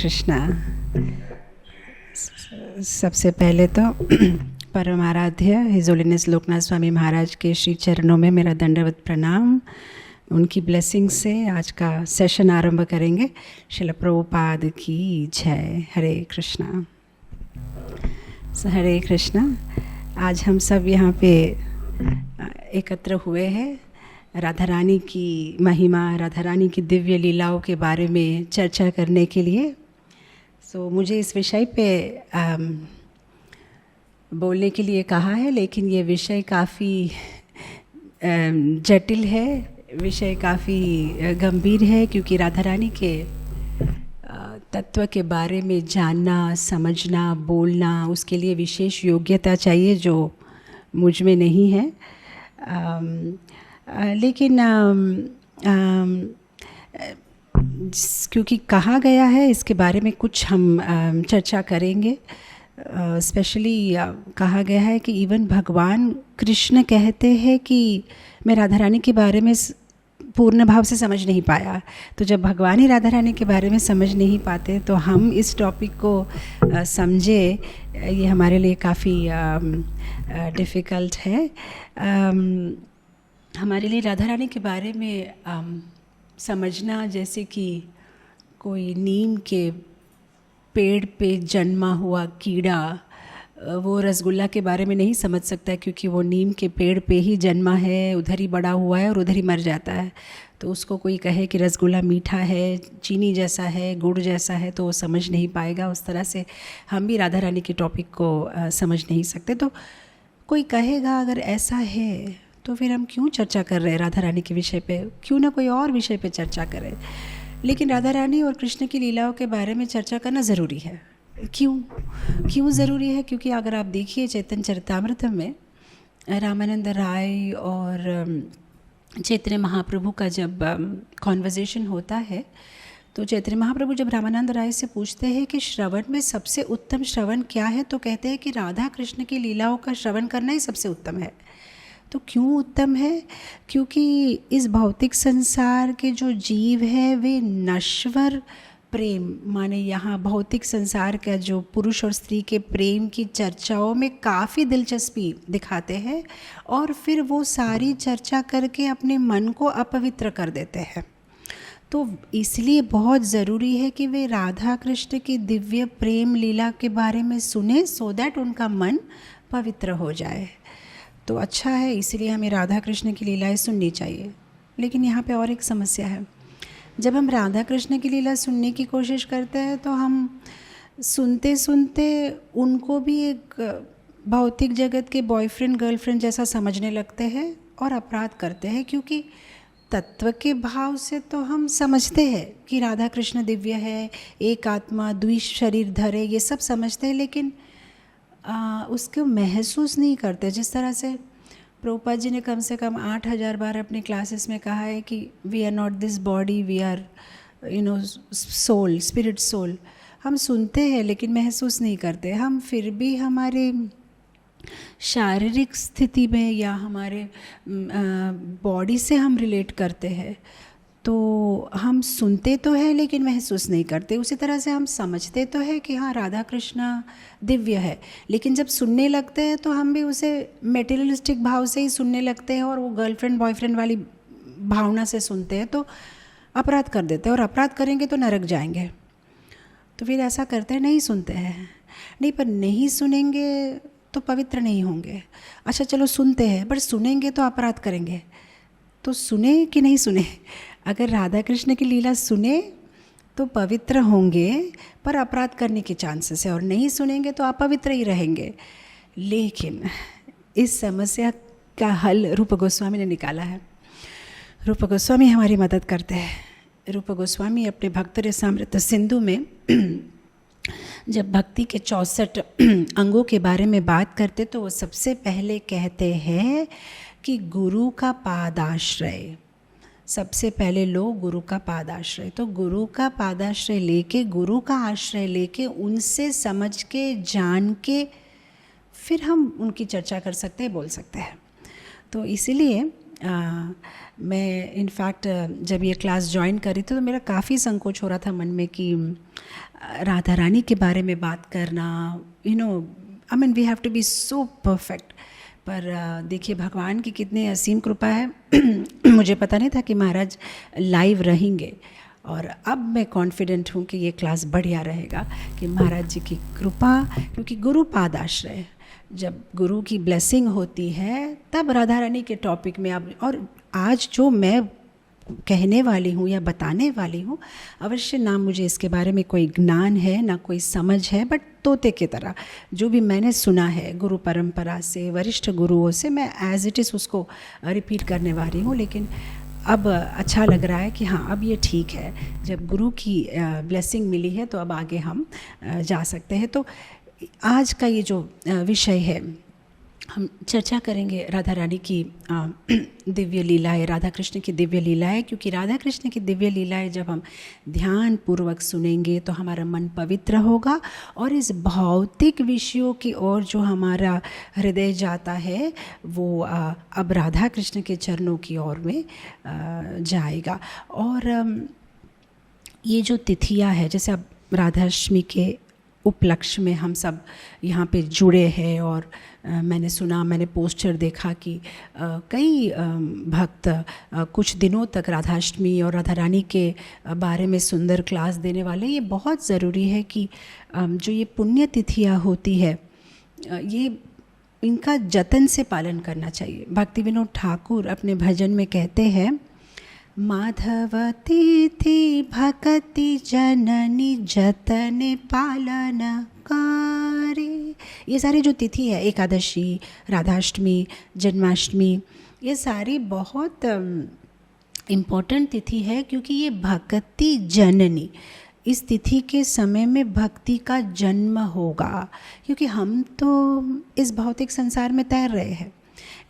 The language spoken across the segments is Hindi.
कृष्णा। सबसे पहले तो परम आराध्य हिज होलीनेस लोकनाथ स्वामी महाराज के श्री चरणों में मेरा दंडवत प्रणाम। उनकी ब्लेसिंग से आज का सेशन आरंभ करेंगे। श्रील प्रभुपाद की जय। हरे कृष्णा। हरे कृष्णा। आज हम सब यहाँ पे एकत्र हुए हैं राधा रानी की महिमा, राधा रानी की दिव्य लीलाओं के बारे में चर्चा करने के लिए। मुझे इस विषय पे बोलने के लिए कहा है, लेकिन ये विषय काफ़ी जटिल है, विषय काफ़ी गंभीर है, क्योंकि राधा रानी के तत्व के बारे में जानना, समझना, बोलना, उसके लिए विशेष योग्यता चाहिए जो मुझ में नहीं है। लेकिन क्योंकि कहा गया है, इसके बारे में कुछ हम चर्चा करेंगे। स्पेशली कहा गया है कि इवन भगवान कृष्ण कहते हैं कि मैं राधा रानी के बारे में पूर्ण भाव से समझ नहीं पाया। तो जब भगवान ही राधा रानी के बारे में समझ नहीं पाते तो हम इस टॉपिक को समझे, ये हमारे लिए काफ़ी डिफ़िकल्ट है। हमारे लिए राधा रानी के बारे में समझना जैसे कि कोई नीम के पेड़ पे जन्मा हुआ कीड़ा वो रसगुल्ला के बारे में नहीं समझ सकता है, क्योंकि वो नीम के पेड़ पे ही जन्मा है, उधर ही बड़ा हुआ है और उधर ही मर जाता है। तो उसको कोई कहे कि रसगुल्ला मीठा है, चीनी जैसा है, गुड़ जैसा है, तो वो समझ नहीं पाएगा। उस तरह से हम भी राधा रानी के टॉपिक को समझ नहीं सकते। तो कोई कहेगा अगर ऐसा है तो फिर हम क्यों चर्चा कर रहे हैं राधा रानी के विषय पे, क्यों ना कोई और विषय पे चर्चा करें। लेकिन राधा रानी और कृष्ण की लीलाओं के बारे में चर्चा करना ज़रूरी है। क्यों ज़रूरी है? क्योंकि अगर आप देखिए चैतन्य चरितामृत में रामानंद राय और चैतन्य महाप्रभु का जब कॉन्वर्सेशन होता है, तो चैतन्य महाप्रभु जब रामानंद राय से पूछते हैं कि श्रवण में सबसे उत्तम श्रवण क्या है, तो कहते हैं कि राधा कृष्ण की लीलाओं का श्रवण करना ही सबसे उत्तम है। तो क्यों उत्तम है? क्योंकि इस भौतिक संसार के जो जीव है वे नश्वर प्रेम, माने यहाँ भौतिक संसार का जो पुरुष और स्त्री के प्रेम की चर्चाओं में काफ़ी दिलचस्पी दिखाते हैं और फिर वो सारी चर्चा करके अपने मन को अपवित्र कर देते हैं। तो इसलिए बहुत ज़रूरी है कि वे राधा कृष्ण की दिव्य प्रेम लीला के बारे में सुने, सो दैट उनका मन पवित्र हो जाए। तो अच्छा है, इसलिए हमें राधा कृष्ण की लीलाएं सुननी चाहिए। लेकिन यहाँ पे और एक समस्या है। जब हम राधा कृष्ण की लीला सुनने की कोशिश करते हैं तो हम सुनते सुनते उनको भी एक भौतिक जगत के बॉयफ्रेंड गर्लफ्रेंड जैसा समझने लगते हैं और अपराध करते हैं। क्योंकि तत्व के भाव से तो हम समझते हैं कि राधा कृष्ण दिव्य है, एक आत्मा द्विश शरीर धरे, ये सब समझते हैं, लेकिन उसको महसूस नहीं करते। जिस तरह से प्रभुपाद जी ने कम से कम 8000 बार अपने क्लासेस में कहा है कि we are not this body, we are soul, spirit soul. हम सुनते हैं लेकिन महसूस नहीं करते। हम फिर भी हमारे शारीरिक स्थिति में या हमारे बॉडी से हम रिलेट करते हैं। तो हम सुनते तो हैं लेकिन महसूस नहीं करते। उसी तरह से हम समझते तो है कि हाँ राधा कृष्ण दिव्य है, लेकिन जब सुनने लगते हैं तो हम भी उसे मेटेरियलिस्टिक भाव से ही सुनने लगते हैं और वो गर्लफ्रेंड बॉयफ्रेंड वाली भावना से सुनते हैं, तो अपराध कर देते हैं। और अपराध करेंगे तो नरक जाएंगे। तो फिर ऐसा करते हैं, नहीं सुनते हैं। नहीं, पर नहीं सुनेंगे तो पवित्र नहीं होंगे। अच्छा चलो सुनते हैं, पर सुनेंगे तो अपराध करेंगे। तो सुने कि नहीं सुने? अगर राधा कृष्ण की लीला सुने तो पवित्र होंगे, पर अपराध करने के चांसेस है, और नहीं सुनेंगे तो अपवित्र ही रहेंगे। लेकिन इस समस्या का हल रूप गोस्वामी ने निकाला है। रूप गोस्वामी हमारी मदद करते हैं। रूप गोस्वामी अपने भक्त रसामृत सिंधु में जब भक्ति के 64 अंगों के बारे में बात करते तो वो सबसे पहले कहते हैं कि गुरु का पादाश्रय। सबसे पहले लो गुरु का पादाश्रय। तो गुरु का पादाश्रय लेके, गुरु का आश्रय लेके, उनसे समझ के जान के फिर हम उनकी चर्चा कर सकते हैं, बोल सकते हैं। तो इसीलिए मैं इनफैक्ट जब ये क्लास ज्वाइन करी थी तो मेरा काफ़ी संकोच हो रहा था मन में कि राधा रानी के बारे में बात करना, I mean we have to be so perfect. पर देखिए भगवान की कितनी असीम कृपा है। मुझे पता नहीं था कि महाराज लाइव रहेंगे, और अब मैं कॉन्फिडेंट हूँ कि ये क्लास बढ़िया रहेगा, कि महाराज जी की कृपा, क्योंकि गुरु पादाश्रय, जब गुरु की ब्लेसिंग होती है तब राधा रानी के टॉपिक में अब, और आज जो मैं कहने वाली हूँ या बताने वाली हूँ, अवश्य ना मुझे इसके बारे में कोई ज्ञान है ना कोई समझ है, बट तोते की तरह जो भी मैंने सुना है गुरु परंपरा से, वरिष्ठ गुरुओं से, मैं एज इट इज़ उसको रिपीट करने वाली हूँ। लेकिन अब अच्छा लग रहा है कि हाँ अब ये ठीक है, जब गुरु की ब्लेसिंग मिली है तो अब आगे हम जा सकते हैं। तो आज का ये जो विषय है, हम चर्चा करेंगे राधा रानी की दिव्य लीलाएँ, राधा कृष्ण की दिव्य लीलाएँ, क्योंकि राधा कृष्ण की दिव्य लीलाएँ जब हम ध्यान पूर्वक सुनेंगे तो हमारा मन पवित्र होगा, और इस भौतिक विषयों की ओर जो हमारा हृदय जाता है वो अब राधा कृष्ण के चरणों की ओर में जाएगा। और ये जो तिथियाँ है, जैसे अब राधाष्टमी के उपलक्ष्य में हम सब यहाँ पे जुड़े हैं, और मैंने सुना, मैंने पोस्टर देखा कि कई भक्त कुछ दिनों तक राधाष्टमी और राधा रानी के बारे में सुंदर क्लास देने वाले। ये बहुत ज़रूरी है कि जो ये पुण्य तिथियाँ होती है, ये इनका जतन से पालन करना चाहिए। भक्ति विनोद ठाकुर अपने भजन में कहते हैं, माधव तिथि भक्ति जननी जतन पालन करे। ये सारी जो तिथि है, एकादशी, राधाष्टमी, जन्माष्टमी, ये सारी बहुत इम्पोर्टेंट तिथि है, क्योंकि ये भक्ति जननी, इस तिथि के समय में भक्ति का जन्म होगा। क्योंकि हम तो इस भौतिक संसार में तैर रहे हैं,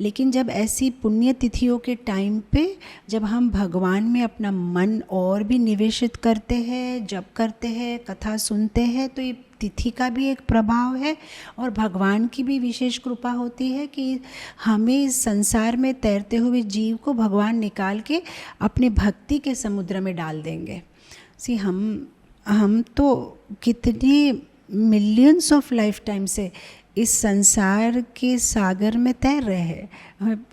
लेकिन जब ऐसी पुण्य तिथियों के टाइम पे जब हम भगवान में अपना मन और भी निवेशित करते हैं, जप करते हैं, कथा सुनते हैं, तो ये तिथि का भी एक प्रभाव है, और भगवान की भी विशेष कृपा होती है कि हमें इस संसार में तैरते हुए जीव को भगवान निकाल के अपने भक्ति के समुद्र में डाल देंगे। हम तो कितने मिलियंस ऑफ लाइफ टाइम से इस संसार के सागर में तैर रहे हैं,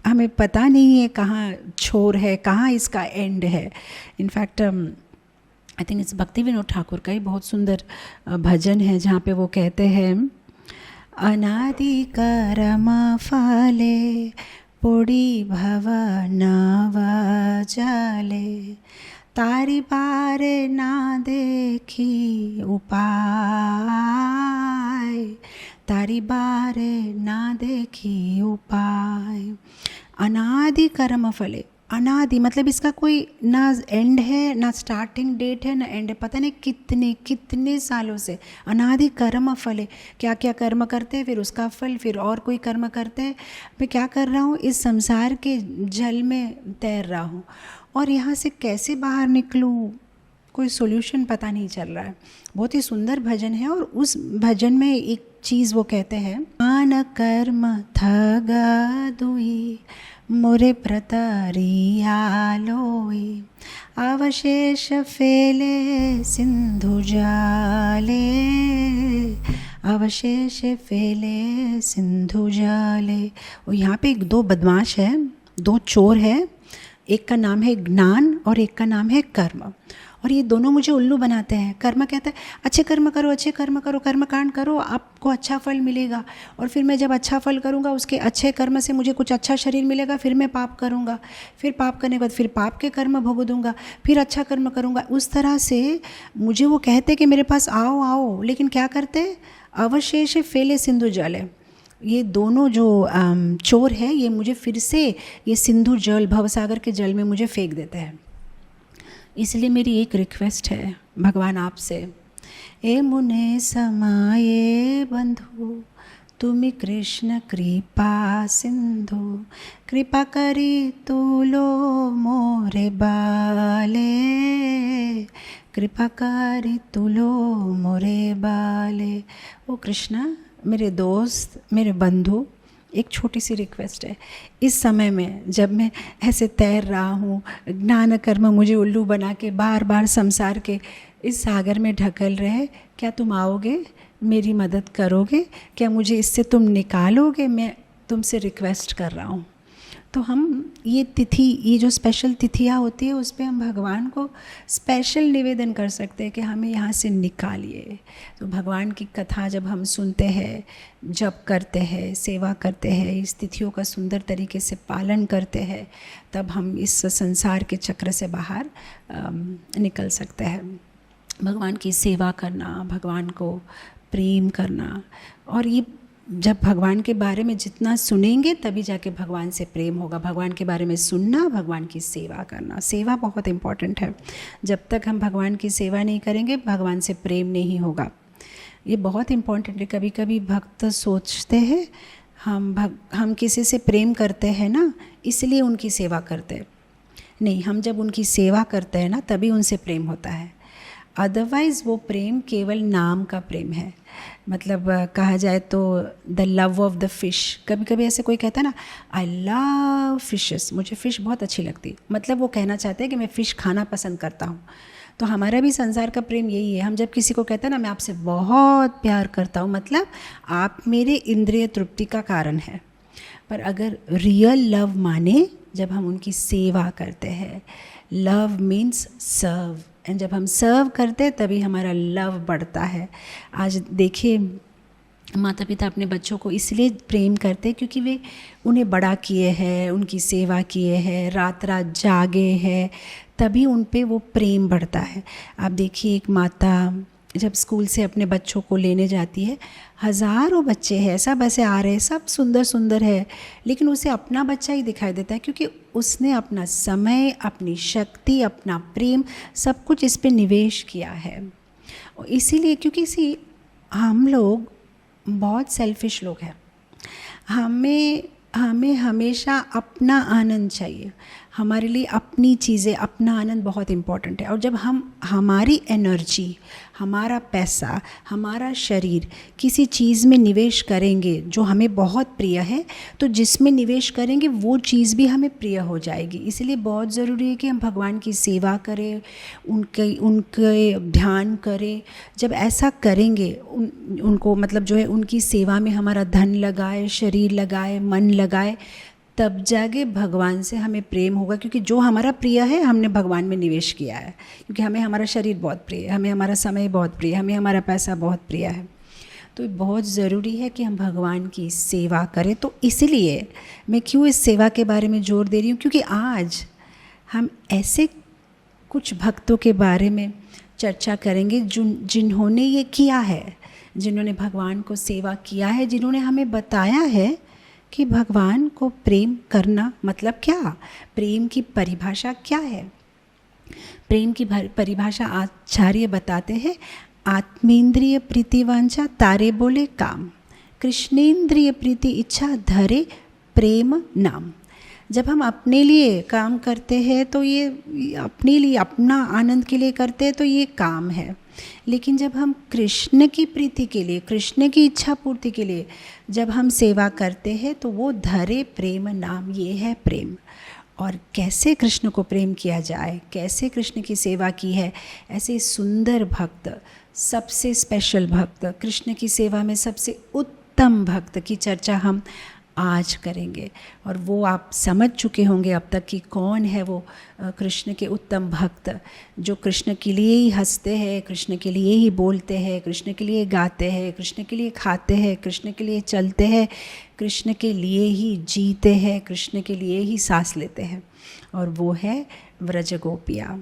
हमें पता नहीं है कहाँ छोर है, कहाँ इसका एंड है। इनफैक्ट आई थिंक इट्स भक्ति विनोद ठाकुर का ही बहुत सुंदर भजन है, जहाँ पे वो कहते हैं, अनादि कर्म फले पोड़ी भव नव जले, तारी बारे ना देखी उपाय, तारी बारे ना देखी उपाय। अनादि कर्म फले, अनादि मतलब इसका कोई ना एंड है, ना स्टार्टिंग डेट है, ना एंड है, पता नहीं कितने कितने सालों से अनादि कर्म फले, क्या क्या कर्म करते हैं, फिर उसका फल, फिर और कोई कर्म करते हैं। मैं क्या कर रहा हूँ, इस संसार के जल में तैर रहा हूँ, और यहाँ से कैसे बाहर निकलूँ, कोई सॉल्यूशन पता नहीं चल रहा है। बहुत ही सुंदर भजन है, और उस भजन में एक चीज़ वो कहते हैं, मान कर्म थग दुई मोरे प्रतरिया लोई, अवशेष फेले सिंधु जाले, अवशेष फेले सिंधु जाले। और यहाँ पे एक दो बदमाश है, दो चोर है, एक का नाम है ज्ञान और एक का नाम है कर्म, और ये दोनों मुझे उल्लू बनाते हैं। कर्म कहता है अच्छे कर्म करो, अच्छे कर्म करो, कर्म कांड करो, आपको अच्छा फल मिलेगा, और फिर मैं जब अच्छा फल करूँगा उसके अच्छे कर्म से मुझे कुछ अच्छा शरीर मिलेगा, फिर मैं पाप करूँगा, फिर पाप करने के बाद फिर पाप के कर्म भुगतूँगा, फिर अच्छा कर्म करूँगा। उस तरह से मुझे वो कहते कि मेरे पास आओ आओ, लेकिन क्या करते, अवशेष फेले सिंधु जल। ये दोनों जो चोर है, ये मुझे फिर से ये सिंधु जल, भवसागर के जल में मुझे फेंक देते हैं। इसलिए मेरी एक रिक्वेस्ट है भगवान आपसे, ए मुने समाये बंधु, तुम कृष्ण कृपा सिंधु, कृपा करी तुलो मोरे बाले, कृपा करी तुलो मोरे बाले। ओ कृष्णा, मेरे दोस्त, मेरे बंधु, एक छोटी सी रिक्वेस्ट है, इस समय में जब मैं ऐसे तैर रहा हूँ, ज्ञान कर्म मुझे उल्लू बना के बार बार संसार के इस सागर में ढकेल रहे, क्या तुम आओगे, मेरी मदद करोगे, क्या मुझे इससे तुम निकालोगे? मैं तुमसे रिक्वेस्ट कर रहा हूँ। तो हम ये तिथि, ये जो स्पेशल तिथियाँ होती है, उस पर हम भगवान को स्पेशल निवेदन कर सकते हैं कि हमें यहाँ से निकालिए। तो भगवान की कथा जब हम सुनते हैं, जप करते हैं, सेवा करते हैं, इस तिथियों का सुंदर तरीके से पालन करते हैं, तब हम इस संसार के चक्र से बाहर निकल सकते हैं। भगवान की सेवा करना, भगवान को प्रेम करना, और ये जब भगवान के बारे में जितना सुनेंगे तभी जाके भगवान से प्रेम होगा। भगवान के बारे में सुनना, भगवान की सेवा करना, सेवा बहुत इम्पॉर्टेंट है। जब तक हम भगवान की सेवा नहीं करेंगे, भगवान से प्रेम नहीं होगा। ये बहुत इम्पॉर्टेंट है। कभी कभी भक्त सोचते हैं हम किसी से प्रेम करते हैं ना, इसलिए उनकी सेवा करते हैं। नहीं, हम जब उनकी सेवा करते हैं ना, तभी उनसे प्रेम होता है। अदरवाइज़ वो प्रेम केवल नाम का प्रेम है। मतलब कहा जाए तो the love of the fish. कभी कभी ऐसे कोई कहता है ना, आई लव फिशेस, मुझे फ़िश बहुत अच्छी लगती, मतलब वो कहना चाहते हैं कि मैं फ़िश खाना पसंद करता हूँ। तो हमारा भी संसार का प्रेम यही है। हम जब किसी को कहते हैं ना, मैं आपसे बहुत प्यार करता हूँ, मतलब आप मेरे इंद्रिय तृप्ति का कारण है। पर अगर रियल लव माने, जब हम उनकी सेवा करते हैं, लव मीन्स सर्व, एंड जब हम सर्व करते हैं तभी हमारा लव बढ़ता है। आज देखिए, माता पिता अपने बच्चों को इसलिए प्रेम करते हैं क्योंकि वे उन्हें बड़ा किए हैं, उनकी सेवा किए हैं, रात रात जागे हैं, तभी उन पे वो प्रेम बढ़ता है। आप देखिए, एक माता जब स्कूल से अपने बच्चों को लेने जाती है, हज़ारों बच्चे हैं, सब ऐसे आ रहे हैं, सब सुंदर सुंदर है, लेकिन उसे अपना बच्चा ही दिखाई देता है, क्योंकि उसने अपना समय, अपनी शक्ति, अपना प्रेम, सब कुछ इस पे निवेश किया है। इसीलिए, क्योंकि हम लोग बहुत सेल्फिश लोग हैं। हमें हमेशा अपना आनंद चाहिए। हमारे लिए अपनी चीज़ें, अपना आनंद बहुत इम्पॉर्टेंट है। और जब हम हमारी एनर्जी, हमारा पैसा, हमारा शरीर किसी चीज़ में निवेश करेंगे जो हमें बहुत प्रिय है, तो जिसमें निवेश करेंगे वो चीज़ भी हमें प्रिय हो जाएगी। इसलिए बहुत ज़रूरी है कि हम भगवान की सेवा करें, उनके ध्यान करें। जब ऐसा करेंगे, उनको मतलब जो है उनकी सेवा में हमारा धन लगाए, शरीर लगाए, मन लगाए, तब जाके भगवान से हमें प्रेम होगा। क्योंकि जो हमारा प्रिय है, हमने भगवान में निवेश किया है। क्योंकि हमें हमारा शरीर बहुत प्रिय है, हमें हमारा समय बहुत प्रिय है, हमें हमारा पैसा बहुत प्रिय है। तो बहुत ज़रूरी है कि हम भगवान की सेवा करें। तो इसलिए मैं क्यों इस सेवा के बारे में जोर दे रही हूँ, क्योंकि आज हम ऐसे कुछ भक्तों के बारे में चर्चा करेंगे जिन्होंने ये किया है, जिन्होंने भगवान को सेवा किया है, जिन्होंने हमें बताया है कि भगवान को प्रेम करना मतलब क्या, प्रेम की परिभाषा क्या है। प्रेम की परिभाषा आचार्य बताते हैं, आत्मेंद्रिय प्रीति वांछा तारे बोले काम, कृष्णेंद्रिय प्रीति इच्छा धरे प्रेम नाम। जब हम अपने लिए काम करते हैं तो ये अपने लिए, अपना आनंद के लिए करते हैं तो ये काम है। लेकिन जब हम कृष्ण की प्रीति के लिए, कृष्ण की इच्छा पूर्ति के लिए जब हम सेवा करते हैं, तो वो धरे प्रेम नाम, ये है प्रेम। और कैसे कृष्ण को प्रेम किया जाए, कैसे कृष्ण की सेवा की है, ऐसे सुंदर भक्त, सबसे स्पेशल भक्त, कृष्ण की सेवा में सबसे उत्तम भक्त की चर्चा हम आज करेंगे। और वो आप समझ चुके होंगे अब तक कि कौन है वो कृष्ण के उत्तम भक्त, जो कृष्ण के लिए ही हंसते हैं, कृष्ण के लिए ही बोलते हैं, कृष्ण के लिए गाते हैं, कृष्ण के लिए खाते हैं, कृष्ण के लिए चलते हैं, कृष्ण के लिए ही जीते हैं, कृष्ण के लिए ही सांस लेते हैं। और वो है व्रज गोपिया।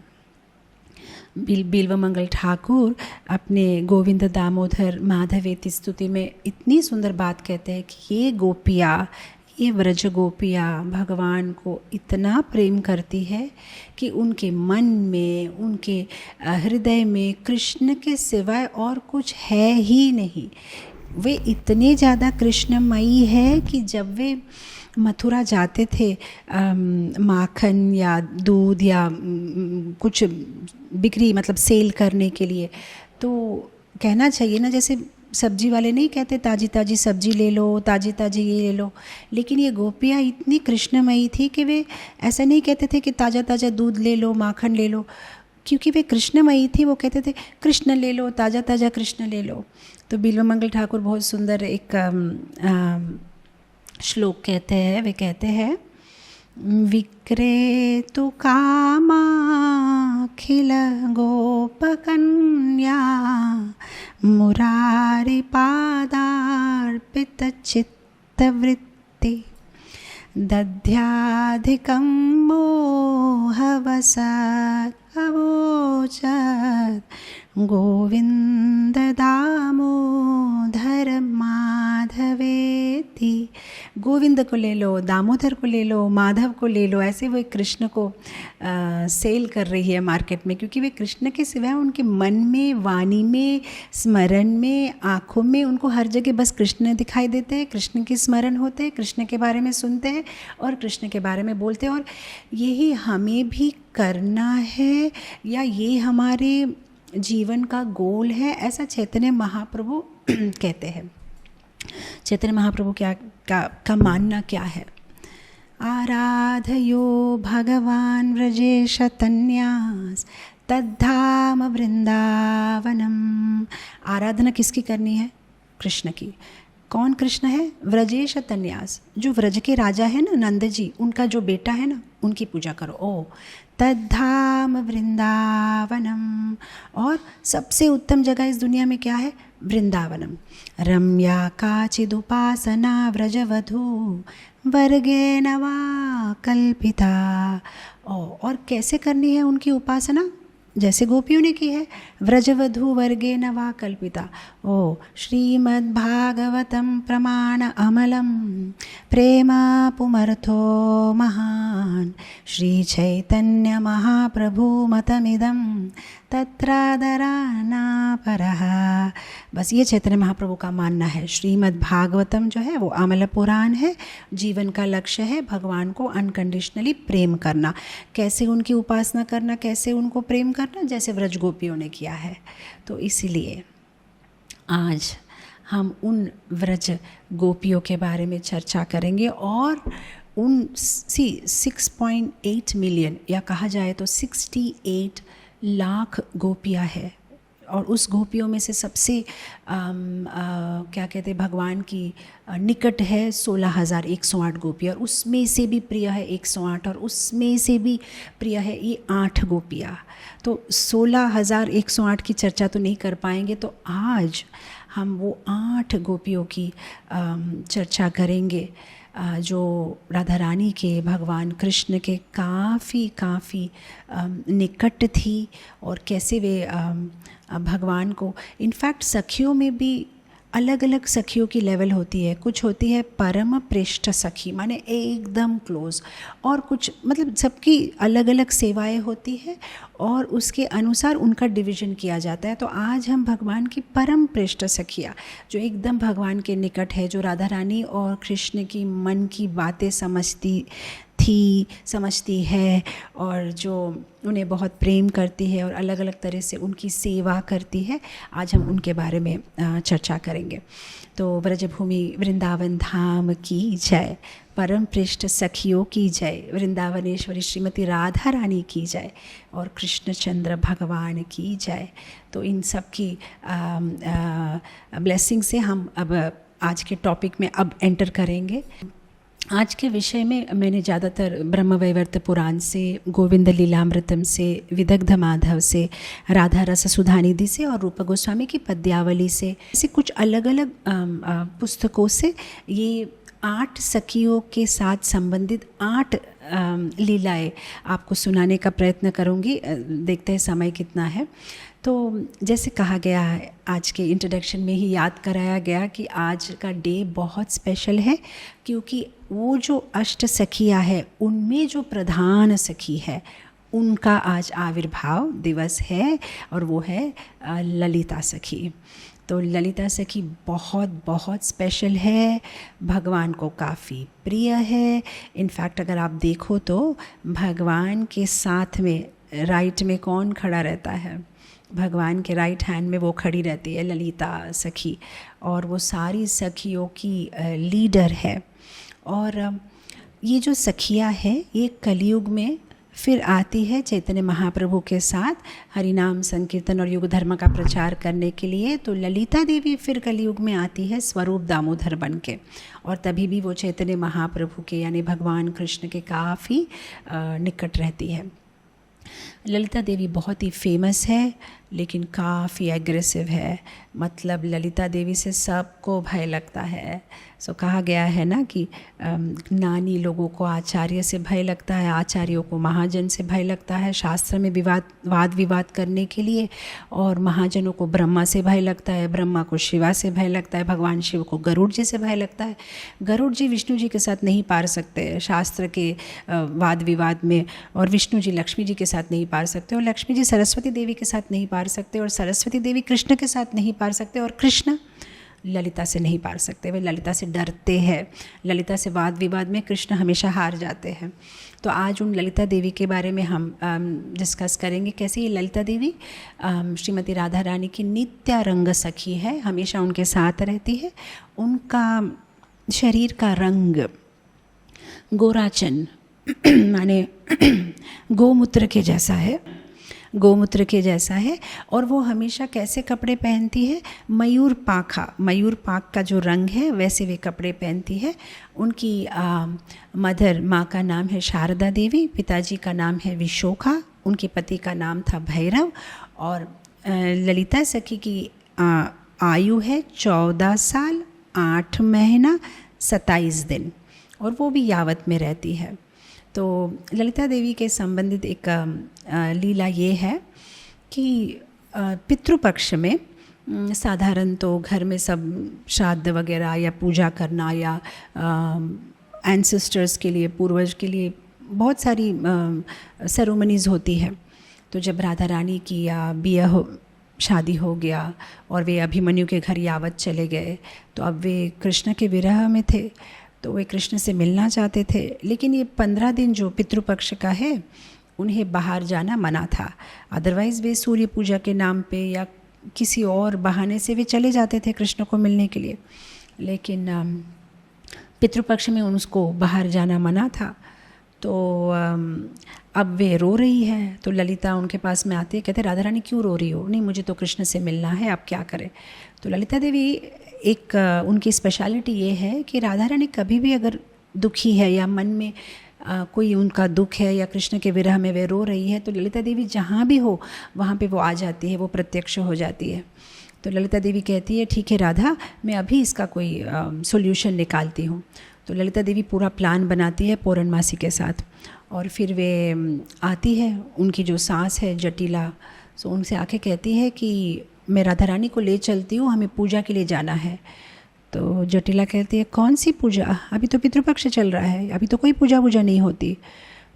बिल्वमंगल ठाकुर अपने गोविंद दामोदर माधवेति स्तुति में इतनी सुंदर बात कहते हैं कि ये गोपिया, ये व्रज गोपिया भगवान को इतना प्रेम करती है कि उनके मन में, उनके हृदय में कृष्ण के सिवाय और कुछ है ही नहीं। वे इतने ज़्यादा कृष्णमयी है कि जब वे मथुरा जाते थे माखन या दूध या कुछ बिक्री मतलब सेल करने के लिए, तो कहना चाहिए ना, जैसे सब्जी वाले नहीं कहते ताज़ी ताज़ी सब्जी ले लो, ताज़ी ताज़ी ये ले लो, लेकिन ये गोपियाँ इतनी कृष्णमयी थी कि वे ऐसा नहीं कहते थे कि ताज़ा ताज़ा दूध ले लो, माखन ले लो, क्योंकि वे कृष्णमयी थी। वो कहते थे कृष्ण ले लो, ताज़ा ताज़ा कृष्ण ले लो। तो बिल्वमंगल ठाकुर बहुत सुंदर एक श्लोक कहते हैं, वे कहते हैं विक्रेतु कामाखिल गोपकन्या मुरारी पादार्पित चित्तवृत्ति दध्याधिकं मोहवसात् अवोचत् गोविंद दामोदर माधवेति। गोविंद को ले लो, दामोदर को ले लो, माधव को ले लो, ऐसे वो कृष्ण को सेल कर रही है मार्केट में, क्योंकि वे कृष्ण के सिवाय उनके मन में, वाणी में, स्मरण में, आँखों में, उनको हर जगह बस कृष्ण दिखाई देते हैं, कृष्ण की स्मरण होते हैं, कृष्ण के बारे में सुनते हैं और कृष्ण के बारे में बोलते हैं। और यही हमें भी करना है, या ये हमारे जीवन का गोल है, ऐसा चैतन्य महाप्रभु कहते हैं। चैतन्य महाप्रभु का मानना क्या है? आराधयो भगवान व्रजेश तन्यास तद्धाम वृंदावनम। आराधना किसकी करनी है? कृष्ण की। कौन कृष्ण है? व्रजेश तन्यास, जो व्रज के राजा है ना, नंद जी, उनका जो बेटा है ना, उनकी पूजा करो। ओ तद्धाम वृंदावनम। और सबसे उत्तम जगह इस दुनिया में क्या है? वृंदावनम। रम्या काचिदुपासना व्रजवधू वर्गे नवा कल्पिता। और कैसे करनी है उनकी उपासना? जैसे गोपियों ने की है, व्रजवधू वर्गे नवा कल्पिता। ओ श्रीमद्भागवतम प्रमाण अमलम प्रेम पुमर्थो महान श्री चैतन्य महाप्रभु मतमिदम तत्रादराना परः। बस ये चैतन्य महाप्रभु का मानना है। श्रीमद् भागवतम जो है वो अमल पुराण है, जीवन का लक्ष्य है भगवान को अनकंडीशनली प्रेम करना। कैसे उनकी उपासना करना, कैसे उनको प्रेम करना? जैसे व्रज गोपियों ने किया है। तो इसीलिए आज हम उन व्रज गोपियों के बारे में चर्चा करेंगे और उन 6.8 मिलियन, या कहा जाए तो 68 लाख गोपियाँ है, और उस गोपियों में से सबसे क्या कहते हैं, भगवान की निकट है 16,108 गोपियाँ, और उसमें से भी प्रिय है 108, और उसमें से भी प्रिय है ये 8 गोपियाँ। तो 16,108 की चर्चा तो नहीं कर पाएंगे, तो आज हम वो 8 गोपियों की चर्चा करेंगे जो राधा रानी के, भगवान कृष्ण के काफ़ी निकट थी, और कैसे वे भगवान को, इनफैक्ट सखियों में भी अलग अलग सखियों की लेवल होती है। कुछ होती है परम प्रेष्ठ सखी, माने एकदम क्लोज, और कुछ मतलब सबकी अलग अलग सेवाएं होती है और उसके अनुसार उनका डिवीज़न किया जाता है। तो आज हम भगवान की परम प्रेष्ठ सखियाँ, जो एकदम भगवान के निकट है, जो राधा रानी और कृष्ण की मन की बातें समझती है, और जो उन्हें बहुत प्रेम करती है और अलग अलग तरह से उनकी सेवा करती है, आज हम उनके बारे में चर्चा करेंगे। तो ब्रजभूमि वृंदावन धाम की जय, परम पृष्ठ सखियों की जय, वृंदावनेश्वरी श्रीमती राधा रानी की जय, और कृष्णचंद्र भगवान की जय। तो इन सब की ब्लेसिंग से हम अब आज के टॉपिक में अब एंटर करेंगे। आज के विषय में मैंने ज़्यादातर ब्रह्मवैवर्त पुराण से, गोविंद लीलामृतम से, विदग्ध माधव से, राधा रस सुधानिधि से और रूप गोस्वामी की पद्यावली से, ऐसे कुछ अलग अलग पुस्तकों से ये 8 सखियों के साथ संबंधित 8 लीलाएं आपको सुनाने का प्रयत्न करूँगी। देखते हैं समय कितना है। तो जैसे कहा गया है, आज के इंट्रोडक्शन में ही याद कराया गया कि आज का डे बहुत स्पेशल है, क्योंकि वो जो अष्ट सखियाँ है उनमें जो प्रधान सखी है उनका आज आविर्भाव दिवस है, और वो है ललिता सखी। तो ललिता सखी बहुत बहुत स्पेशल है, भगवान को काफ़ी प्रिय है। इनफैक्ट अगर आप देखो तो भगवान के साथ में राइट में कौन खड़ा रहता है? भगवान के राइट हैंड में वो खड़ी रहती है ललिता सखी, और वो सारी सखियों की लीडर है। और ये जो सखियाँ है ये कलयुग में फिर आती है चैतन्य महाप्रभु के साथ हरिनाम संकीर्तन और युग धर्म का प्रचार करने के लिए। तो ललिता देवी फिर कलयुग में आती है स्वरूप दामोदर बन के, और तभी भी वो चैतन्य महाप्रभु के यानी भगवान कृष्ण के काफ़ी निकट रहती है। ललिता देवी बहुत ही फेमस है लेकिन काफ़ी एग्रेसिव है, मतलब ललिता देवी से सबको भय लगता है। सो कहा गया है ना कि ज्ञानी लोगों को आचार्य से भय लगता है, आचार्यों को महाजन से भय लगता है शास्त्र में वाद विवाद करने के लिए, और महाजनों को ब्रह्मा से भय लगता है, ब्रह्मा को शिवा से भय लगता है, भगवान शिव को गरुड़ जी से भय लगता है। गरुड़ जी विष्णु जी के साथ नहीं पार सकते शास्त्र के वाद विवाद में, और विष्णु जी लक्ष्मी जी के साथ नहीं पार सकते, और लक्ष्मी जी सरस्वती देवी के साथ नहीं पार सकते, और सरस्वती देवी कृष्ण के साथ नहीं पार सकते, और कृष्ण ललिता से नहीं पार सकते। वे ललिता से डरते हैं, ललिता से वाद विवाद में कृष्ण हमेशा हार जाते हैं। तो आज उन ललिता देवी के बारे में हम डिस्कस करेंगे, कैसे ये ललिता देवी श्रीमती राधा रानी की नित्य रंग सखी है, हमेशा उनके साथ रहती है। उनका शरीर का रंग गोराचन माने गोमूत्र के जैसा है, गोमूत्र के जैसा है। और वो हमेशा कैसे कपड़े पहनती है, मयूर पाख का जो रंग है वैसे वे कपड़े पहनती है। उनकी मदर माँ का नाम है शारदा देवी, पिताजी का नाम है विशोखा, उनके पति का नाम था भैरव, और ललिता सखी की आयु है 14 साल 8 महीना 27 दिन, और वो भी यावत में रहती है। तो ललिता देवी के संबंधित एक लीला ये है कि पितृपक्ष में साधारण तो घर में सब श्राद्ध वगैरह या पूजा करना या एंसेस्टर्स के लिए, पूर्वज के लिए बहुत सारी सेरेमनीज़ होती है। तो जब राधा रानी की शादी हो गया और वे अभिमन्यु के घर यावत चले गए, तो अब वे कृष्ण के विरह में थे, तो वे कृष्ण से मिलना चाहते थे। लेकिन ये 15 दिन जो पितृपक्ष का है उन्हें बाहर जाना मना था, अदरवाइज़ वे सूर्य पूजा के नाम पे या किसी और बहाने से वे चले जाते थे कृष्ण को मिलने के लिए। लेकिन पितृपक्ष में उसको बाहर जाना मना था। तो अब वे रो रही है, तो ललिता उनके पास में आती है, कहते राधा रानी क्यों रो रही हो? नहीं, मुझे तो कृष्ण से मिलना है, आप क्या करें? तो ललिता देवी एक उनकी स्पेशलिटी ये है कि राधा रानी कभी भी अगर दुखी है या मन में कोई उनका दुख है या कृष्ण के विरह में वे रो रही है, तो ललिता देवी जहाँ भी हो वहाँ पे वो आ जाती है, वो प्रत्यक्ष हो जाती है। तो ललिता देवी कहती है ठीक है राधा, मैं अभी इसका कोई सॉल्यूशन निकालती हूँ। तो ललिता देवी पूरा प्लान बनाती है पूर्णमासी के साथ, और फिर वे आती है, उनकी जो सास है जटिला, सो उनसे आके कहती है कि मैं राधा रानी को ले चलती हूँ, हमें पूजा के लिए जाना है। तो जटिला कहती है कौन सी पूजा, अभी तो पितृपक्ष चल रहा है, अभी तो कोई पूजा वूजा नहीं होती।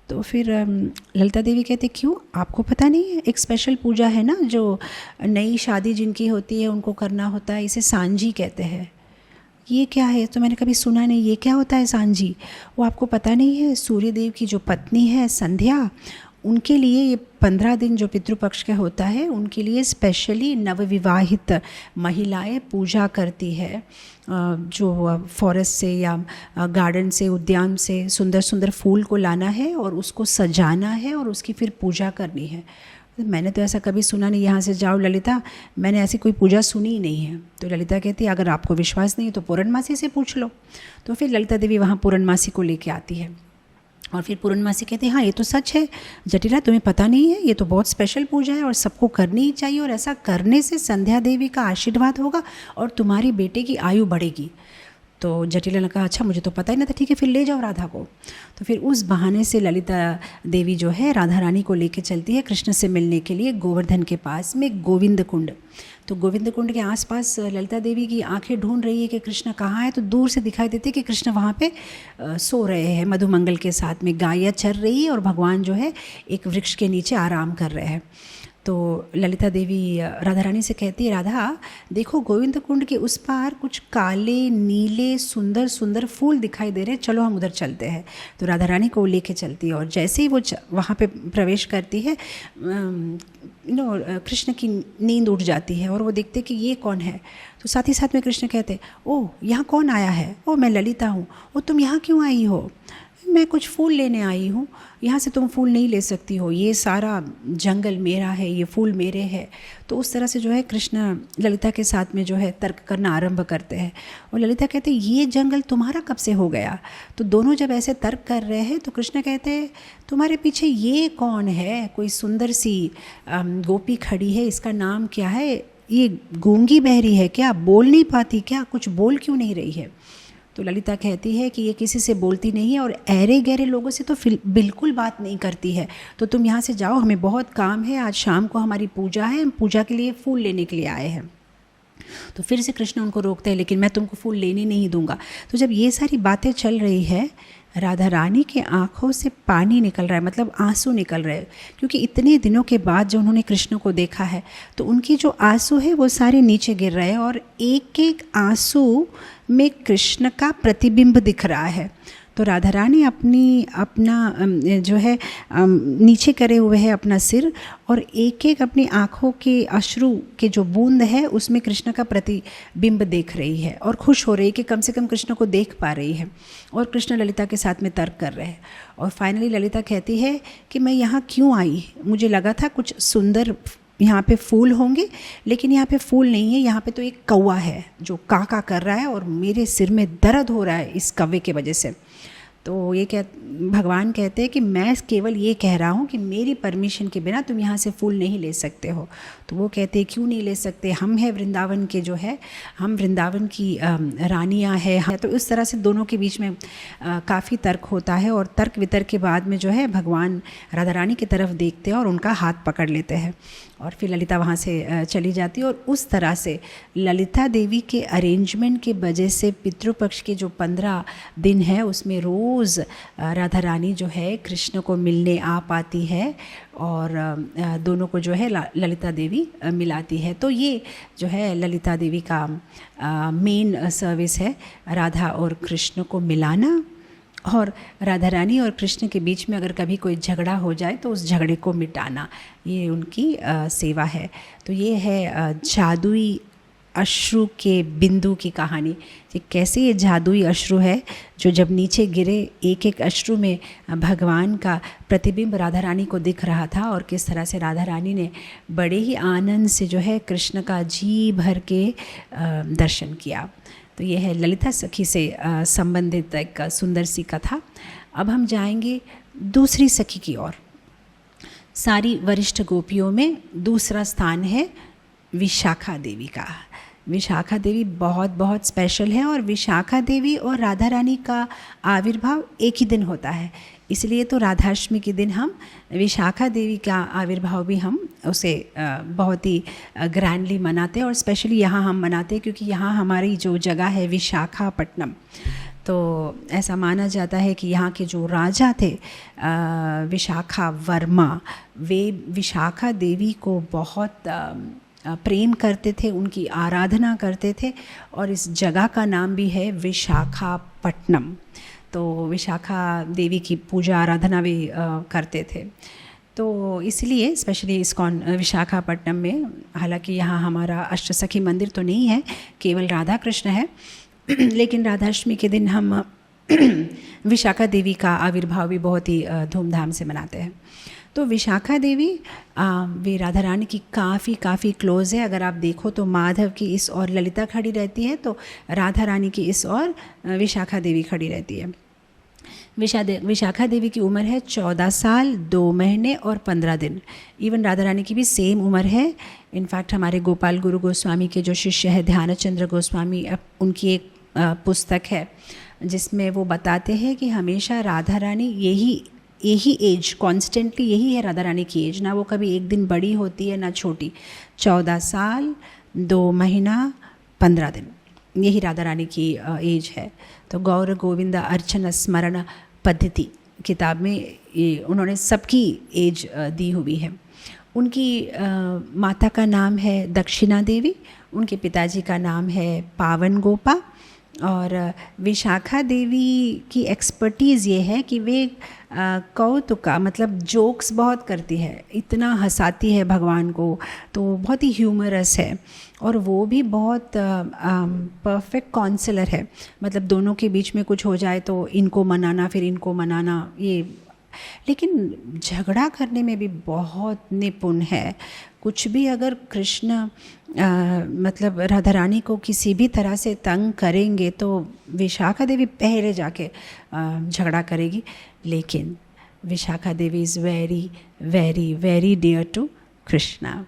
तो फिर ललिता देवी कहती क्यों, आपको पता नहीं है, एक स्पेशल पूजा है ना जो नई शादी जिनकी होती है उनको करना होता है, इसे सांझी कहते हैं। ये क्या है? तो मैंने कभी सुना नहीं, ये क्या होता है सांझी? वो आपको पता नहीं है, सूर्यदेव की जो पत्नी है संध्या, उनके लिए ये 15 दिन जो पितृपक्ष का होता है उनके लिए स्पेशली नवविवाहित महिलाएं पूजा करती है। जो फॉरेस्ट से या गार्डन से, उद्यान से सुंदर सुंदर फूल को लाना है और उसको सजाना है और उसकी फिर पूजा करनी है। मैंने तो ऐसा कभी सुना नहीं, यहाँ से जाओ ललिता, मैंने ऐसी कोई पूजा सुनी ही नहीं है। तो ललिता कहती है अगर आपको विश्वास नहीं है तो पूर्णमासी से पूछ लो। तो फिर ललिता देवी वहाँ पूर्णमासी को लेके आती है, और फिर पूर्णमासी कहती है हाँ ये तो सच है जटिला, तुम्हें पता नहीं है, ये तो बहुत स्पेशल पूजा है और सबको करनी ही चाहिए, और ऐसा करने से संध्या देवी का आशीर्वाद होगा और तुम्हारी बेटे की आयु बढ़ेगी। तो जटिला ने कहा अच्छा मुझे तो पता ही नहीं था, ठीक है फिर ले जाओ राधा को। तो फिर उस बहाने से ललिता देवी जो है राधा रानी को लेके चलती है कृष्ण से मिलने के लिए गोवर्धन के पास में गोविंद कुंड। तो गोविंद कुंड के आसपास ललिता देवी की आंखें ढूंढ रही है कि कृष्ण कहाँ है। तो दूर से दिखाई देते हैं कि कृष्ण वहाँ पे सो रहे हैं, मधुमंगल के साथ में गायें चर रही है और भगवान जो है एक वृक्ष के नीचे आराम कर रहे हैं। तो ललिता देवी राधा रानी से कहती है, राधा देखो गोविंद कुंड के उस पार कुछ काले नीले सुंदर सुंदर फूल दिखाई दे रहे हैं, चलो हम उधर चलते हैं। तो राधा रानी को लेके चलती है और जैसे ही वो वहाँ पे प्रवेश करती है कृष्ण की नींद उड़ जाती है और वो देखते कि ये कौन है। तो साथ ही साथ में कृष्ण कहते, ओह यहाँ कौन आया है? ओ मैं ललिता हूँ। ओ तुम यहाँ क्यों आई हो? मैं कुछ फूल लेने आई हूँ, यहाँ से तुम फूल नहीं ले सकती हो, ये सारा जंगल मेरा है, ये फूल मेरे हैं। तो उस तरह से जो है कृष्ण ललिता के साथ में जो है तर्क करना आरंभ करते हैं और ललिता कहते ये जंगल तुम्हारा कब से हो गया? तो दोनों जब ऐसे तर्क कर रहे हैं तो कृष्ण कहते हैं तुम्हारे पीछे ये कौन है? कोई सुंदर सी गोपी खड़ी है, इसका नाम क्या है? ये गूंगी बहरी है क्या? बोल नहीं पाती क्या? कुछ बोल क्यों नहीं रही है? तो ललिता कहती है कि ये किसी से बोलती नहीं है और ऐरे गहरे लोगों से तो बिल्कुल बात नहीं करती है। तो तुम यहाँ से जाओ, हमें बहुत काम है, आज शाम को हमारी पूजा है, हम पूजा के लिए फूल लेने के लिए आए हैं। तो फिर से कृष्ण उनको रोकते हैं, लेकिन मैं तुमको फूल लेने नहीं दूंगा। तो जब ये सारी बातें चल रही है, राधा रानी के आँखों से पानी निकल रहा है, मतलब आंसू निकल रहे हैं, क्योंकि इतने दिनों के बाद जो उन्होंने कृष्ण को देखा है तो उनकी जो आंसू है वो सारे नीचे गिर रहे हैं और एक एक आंसू में कृष्ण का प्रतिबिंब दिख रहा है। तो राधा रानी अपना जो है नीचे करे हुए है अपना सिर और एक एक अपनी आँखों के अश्रु के जो बूंद है उसमें कृष्ण का प्रतिबिंब देख रही है और खुश हो रही है कि कम से कम कृष्ण को देख पा रही है। और कृष्ण ललिता के साथ में तर्क कर रहे हैं और फाइनली ललिता कहती है कि मैं यहाँ क्यों आई? मुझे लगा था कुछ सुंदर यहाँ पे फूल होंगे, लेकिन यहाँ पे फूल नहीं है, यहाँ पे तो एक कौवा है जो काका कर रहा है और मेरे सिर में दर्द हो रहा है इस कौवे के वजह से। तो ये भगवान कहते हैं कि मैं केवल ये कह रहा हूँ कि मेरी परमिशन के बिना तुम यहाँ से फूल नहीं ले सकते हो। तो वो कहते हैं क्यों नहीं ले सकते, हम हैं वृंदावन के, जो है हम वृंदावन की रानियाँ हैं। तो इस तरह से दोनों के बीच में काफ़ी तर्क होता है और तर्क वितर्क के बाद में जो है भगवान राधा रानी की तरफ देखते हैं और उनका हाथ पकड़ लेते हैं और फिर ललिता वहाँ से चली जाती है। और उस तरह से ललिता देवी के अरेंजमेंट के वजह से पितृपक्ष के जो 15 दिन है उसमें रोज़ राधा रानी जो है कृष्ण को मिलने आ पाती है और दोनों को जो है ललिता देवी मिलाती है। तो ये जो है ललिता देवी का मेन सर्विस है, राधा और कृष्ण को मिलाना और राधा रानी और कृष्ण के बीच में अगर कभी कोई झगड़ा हो जाए तो उस झगड़े को मिटाना, ये उनकी सेवा है। तो ये है जादुई अश्रु के बिंदु की कहानी कि कैसे ये जादुई अश्रु है जो जब नीचे गिरे एक एक अश्रु में भगवान का प्रतिबिंब राधा रानी को दिख रहा था और किस तरह से राधा रानी ने बड़े ही आनंद से जो है कृष्ण का जी भर के दर्शन किया। तो ये है ललिता सखी से संबंधित एक सुंदर सी कथा। अब हम जाएंगे दूसरी सखी की ओर। सारी वरिष्ठ गोपियों में दूसरा स्थान है विशाखा देवी का। विशाखा देवी बहुत बहुत स्पेशल है और विशाखा देवी और राधा रानी का आविर्भाव एक ही दिन होता है, इसलिए तो राधाष्टमी के दिन हम विशाखा देवी का आविर्भाव भी हम उसे बहुत ही ग्रैंडली मनाते हैं और स्पेशली यहाँ हम मनाते हैं क्योंकि यहाँ हमारी जो जगह है विशाखापट्टनम। तो ऐसा माना जाता है कि यहाँ के जो राजा थे विशाखा वर्मा, वे विशाखा देवी को बहुत प्रेम करते थे, उनकी आराधना करते थे और इस जगह का नाम भी है विशाखापट्टनम। तो विशाखा देवी की पूजा आराधना भी करते थे। तो इसलिए स्पेशली इस्कॉन विशाखापट्टनम में, हालांकि यहाँ हमारा अष्टसखी मंदिर तो नहीं है, केवल राधा कृष्ण है, लेकिन राधाष्टमी के दिन हम विशाखा देवी का आविर्भाव भी बहुत ही धूमधाम से मनाते हैं। तो विशाखा देवी वे राधा रानी की काफ़ी क्लोज़ है। अगर आप देखो तो माधव की इस ओर ललिता खड़ी रहती है, तो राधा रानी की इस ओर विशाखा देवी खड़ी रहती है। विशाखा देवी की उम्र है 14 साल 2 महीने और 15 दिन। इवन राधा रानी की भी सेम उम्र है। इनफैक्ट हमारे गोपाल गुरु गोस्वामी के जो शिष्य है ध्यानचंद्र गोस्वामी, उनकी एक पुस्तक है जिसमें वो बताते हैं कि हमेशा राधा रानी यही एज कॉन्स्टेंटली यही है राधा रानी की एज, ना वो कभी एक दिन बड़ी होती है ना छोटी। 14 साल 2 महीना 15 दिन, यही राधा रानी की एज है। तो गौर गोविंद अर्चन स्मरण पद्धति किताब में उन्होंने सबकी एज दी हुई है। उनकी माता का नाम है दक्षिणा देवी, उनके पिताजी का नाम है पावन गोपा। और विशाखा देवी की एक्सपर्टीज़ ये है कि वे कौतुका मतलब जोक्स बहुत करती है, इतना हंसाती है भगवान को, तो बहुत ही ह्यूमरस है। और वो भी बहुत परफेक्ट काउंसलर है, मतलब दोनों के बीच में कुछ हो जाए तो इनको मनाना फिर इनको मनाना, ये लेकिन झगड़ा करने में भी बहुत निपुण है। कुछ भी अगर कृष्ण मतलब राधा रानी को किसी भी तरह से तंग करेंगे तो विशाखा देवी पहले जाके झगड़ा करेगी। लेकिन Vishakha Devi is very very very dear to Krishna.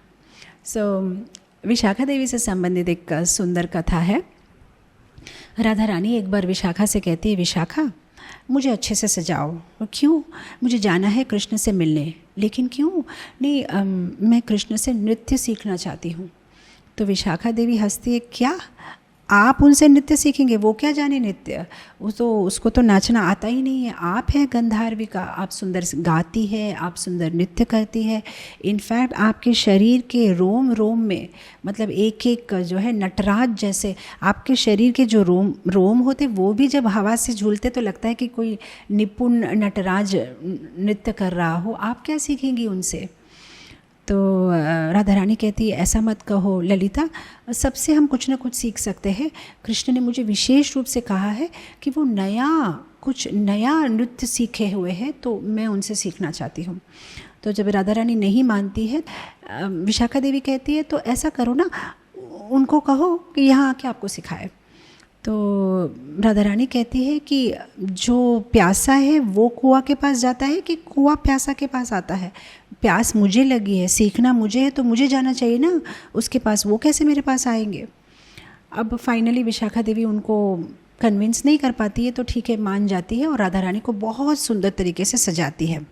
So Vishakha Devi से संबंधित एक सुंदर कथा है। राधा रानी एक बार विशाखा से कहती है, विशाखा मुझे अच्छे से सजाओ। क्यों? मुझे जाना है कृष्ण से मिलने। लेकिन क्यों? नहीं, मैं कृष्ण से नृत्य सीखना चाहती हूँ। तो विशाखा देवी हंसती है, क्या आप उनसे नृत्य सीखेंगे? वो क्या जाने नृत्य, उसको तो नाचना आता ही नहीं है। आप हैं गंधर्विका, आप सुंदर गाती है, आप सुंदर नृत्य करती है। इनफैक्ट आपके शरीर के रोम रोम में मतलब एक एक जो है नटराज जैसे आपके शरीर के जो रोम होते वो भी जब हवा से झूलते तो लगता है कि कोई निपुण नटराज नृत्य कर रहा हो। आप क्या सीखेंगी उनसे? तो राधा रानी कहती है, ऐसा मत कहो ललिता, सबसे हम कुछ ना कुछ सीख सकते हैं। कृष्ण ने मुझे विशेष रूप से कहा है कि वो कुछ नया नृत्य सीखे हुए हैं, तो मैं उनसे सीखना चाहती हूँ। तो जब राधा रानी नहीं मानती है, विशाखा देवी कहती है, तो ऐसा करो ना, उनको कहो कि यहाँ आके आपको सिखाए। तो राधा रानी कहती है कि जो प्यासा है वो कुआं के पास जाता है कि कुआं प्यासा के पास आता है? प्यास मुझे लगी है, सीखना मुझे है, तो मुझे जाना चाहिए ना उसके पास, वो कैसे मेरे पास आएंगे? अब फाइनली विशाखा देवी उनको कन्विंस नहीं कर पाती है, तो ठीक है मान जाती है और राधा रानी को बहुत सुंदर तरीके से सजाती है।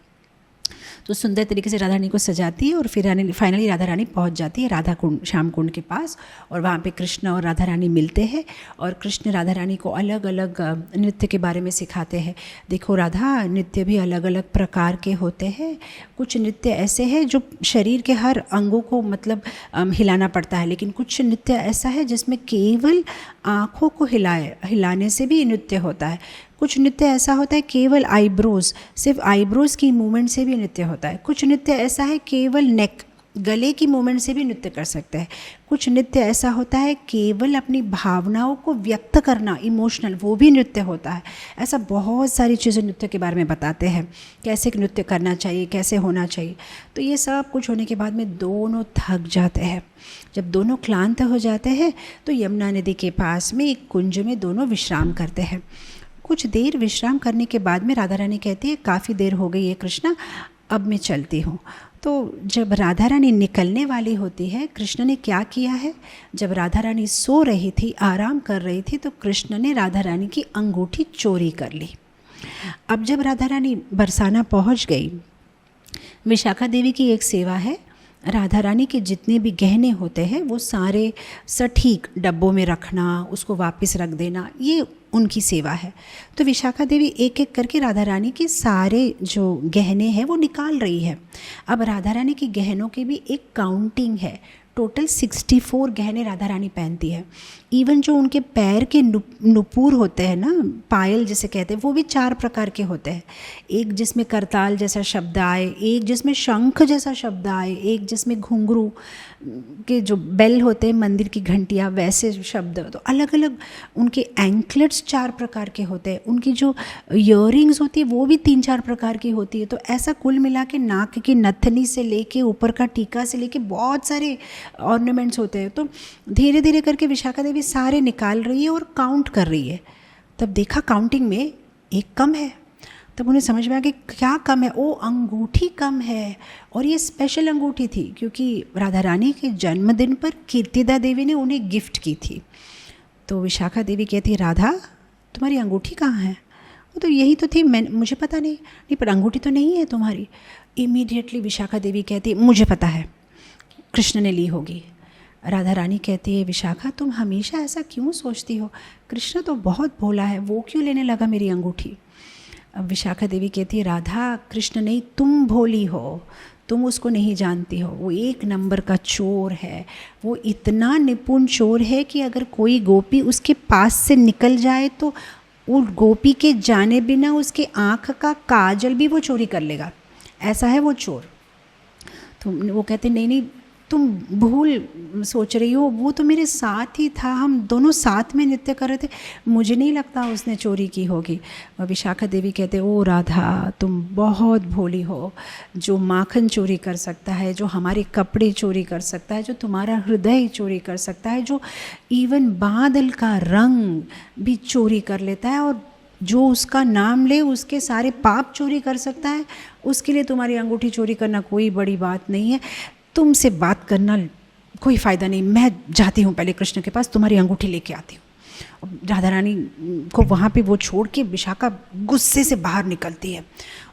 तो सुंदर तरीके से राधा रानी को सजाती है और फिर फाइनली राधा रानी पहुंच जाती है राधा कुंड, श्याम कुंड के पास। और वहाँ पे कृष्ण और राधा रानी मिलते हैं और कृष्ण राधा रानी को अलग अलग नृत्य के बारे में सिखाते हैं। देखो राधा, नृत्य भी अलग अलग प्रकार के होते हैं। कुछ नृत्य ऐसे हैं जो शरीर के हर अंगों को मतलब हिलाना पड़ता है, लेकिन कुछ नृत्य ऐसा है जिसमें केवल आँखों को हिलाने से भी नृत्य होता है। कुछ नृत्य ऐसा होता है केवल आईब्रोज, सिर्फ आईब्रोज की मूवमेंट से भी नृत्य होता है। कुछ नृत्य ऐसा है केवल नेक, गले की मूवमेंट से भी नृत्य कर सकते हैं। कुछ नृत्य ऐसा होता है केवल अपनी भावनाओं को व्यक्त करना, इमोशनल, वो भी नृत्य होता है। ऐसा बहुत सारी चीज़ें नृत्य के बारे में बताते हैं, कैसे नृत्य करना चाहिए, कैसे होना चाहिए। तो ये सब कुछ होने के बाद में दोनों थक जाते हैं। जब दोनों क्लांत हो जाते हैं तो यमुना नदी के पास में एक कुंज में दोनों विश्राम करते हैं। कुछ देर विश्राम करने के बाद में राधा रानी कहती है, काफ़ी देर हो गई है कृष्णा, अब मैं चलती हूँ। तो जब राधा रानी निकलने वाली होती है, कृष्ण ने क्या किया है, जब राधा रानी सो रही थी, आराम कर रही थी, तो कृष्ण ने राधा रानी की अंगूठी चोरी कर ली। अब जब राधा रानी बरसाना पहुँच गई, विशाखा देवी की एक सेवा है, राधा रानी के जितने भी गहने होते हैं वो सारे सटीक डब्बों में रखना, उसको वापस रख देना, ये उनकी सेवा है। तो विशाखा देवी एक एक करके राधा रानी के सारे जो गहने हैं वो निकाल रही है। अब राधा रानी के गहनों की भी एक काउंटिंग है। टोटल 64 गहने राधा रानी पहनती है। इवन जो उनके पैर के नुपुर होते हैं ना, पायल जिसे कहते हैं, वो भी 4 प्रकार के होते हैं। एक जिसमें करताल जैसा शब्द आए, एक जिसमें शंख जैसा शब्द आए, एक जिसमें घुंघरू के जो बेल होते हैं, मंदिर की घंटियाँ, वैसे शब्द। तो अलग अलग उनके एंकलेट्स 4 प्रकार के होते हैं। उनकी जो ईयरिंग्स होती है वो भी 3-4 प्रकार की होती है। तो ऐसा कुल मिला के नाक की नथनी से लेके ऊपर का टीका से लेके बहुत सारे ऑर्नामेंट्स होते हैं। तो धीरे धीरे करके विशाखा देवी सारे निकाल रही है और काउंट कर रही है। तब देखा काउंटिंग में एक कम है। तब उन्हें समझ में आ कि क्या कम है, ओ अंगूठी कम है। और ये स्पेशल अंगूठी थी क्योंकि राधा रानी के जन्मदिन पर कीर्तिदा देवी ने उन्हें गिफ्ट की थी। तो विशाखा देवी कहती, राधा तुम्हारी अंगूठी कहाँ है? वो तो यही तो थी, मुझे पता नहीं, पर अंगूठी तो नहीं है तुम्हारी। इमीडिएटली विशाखा देवी कहती, मुझे पता है, कृष्ण ने ली होगी। राधा रानी कहती है, विशाखा तुम हमेशा ऐसा क्यों सोचती हो? कृष्ण तो बहुत भोला है, वो क्यों लेने लगा मेरी अंगूठी? अब विशाखा देवी कहती है, राधा कृष्ण नहीं, तुम भोली हो, तुम उसको नहीं जानती हो, वो एक नंबर का चोर है। वो इतना निपुण चोर है कि अगर कोई गोपी उसके पास से निकल जाए तो वो गोपी के जाने बिना उसके आँख का काजल भी वो चोरी कर लेगा, ऐसा है वो चोर। तो वो कहते नहीं नहीं, तुम भूल सोच रही हो, वो तो मेरे साथ ही था, हम दोनों साथ में नृत्य कर रहे थे, मुझे नहीं लगता उसने चोरी की होगी। और विशाखा देवी कहते ओ राधा, तुम बहुत भोली हो। जो माखन चोरी कर सकता है, जो हमारे कपड़े चोरी कर सकता है, जो तुम्हारा हृदय चोरी कर सकता है, जो इवन बादल का रंग भी चोरी कर लेता है, और जो उसका नाम ले उसके सारे पाप चोरी कर सकता है, उसके लिए तुम्हारी अंगूठी चोरी करना कोई बड़ी बात नहीं है। तुमसे बात करना कोई फ़ायदा नहीं, मैं जाती हूँ पहले कृष्ण के पास, तुम्हारी अंगूठी लेके आती हूँ। राधा रानी को वहाँ पे वो छोड़ के विशाखा गुस्से से बाहर निकलती है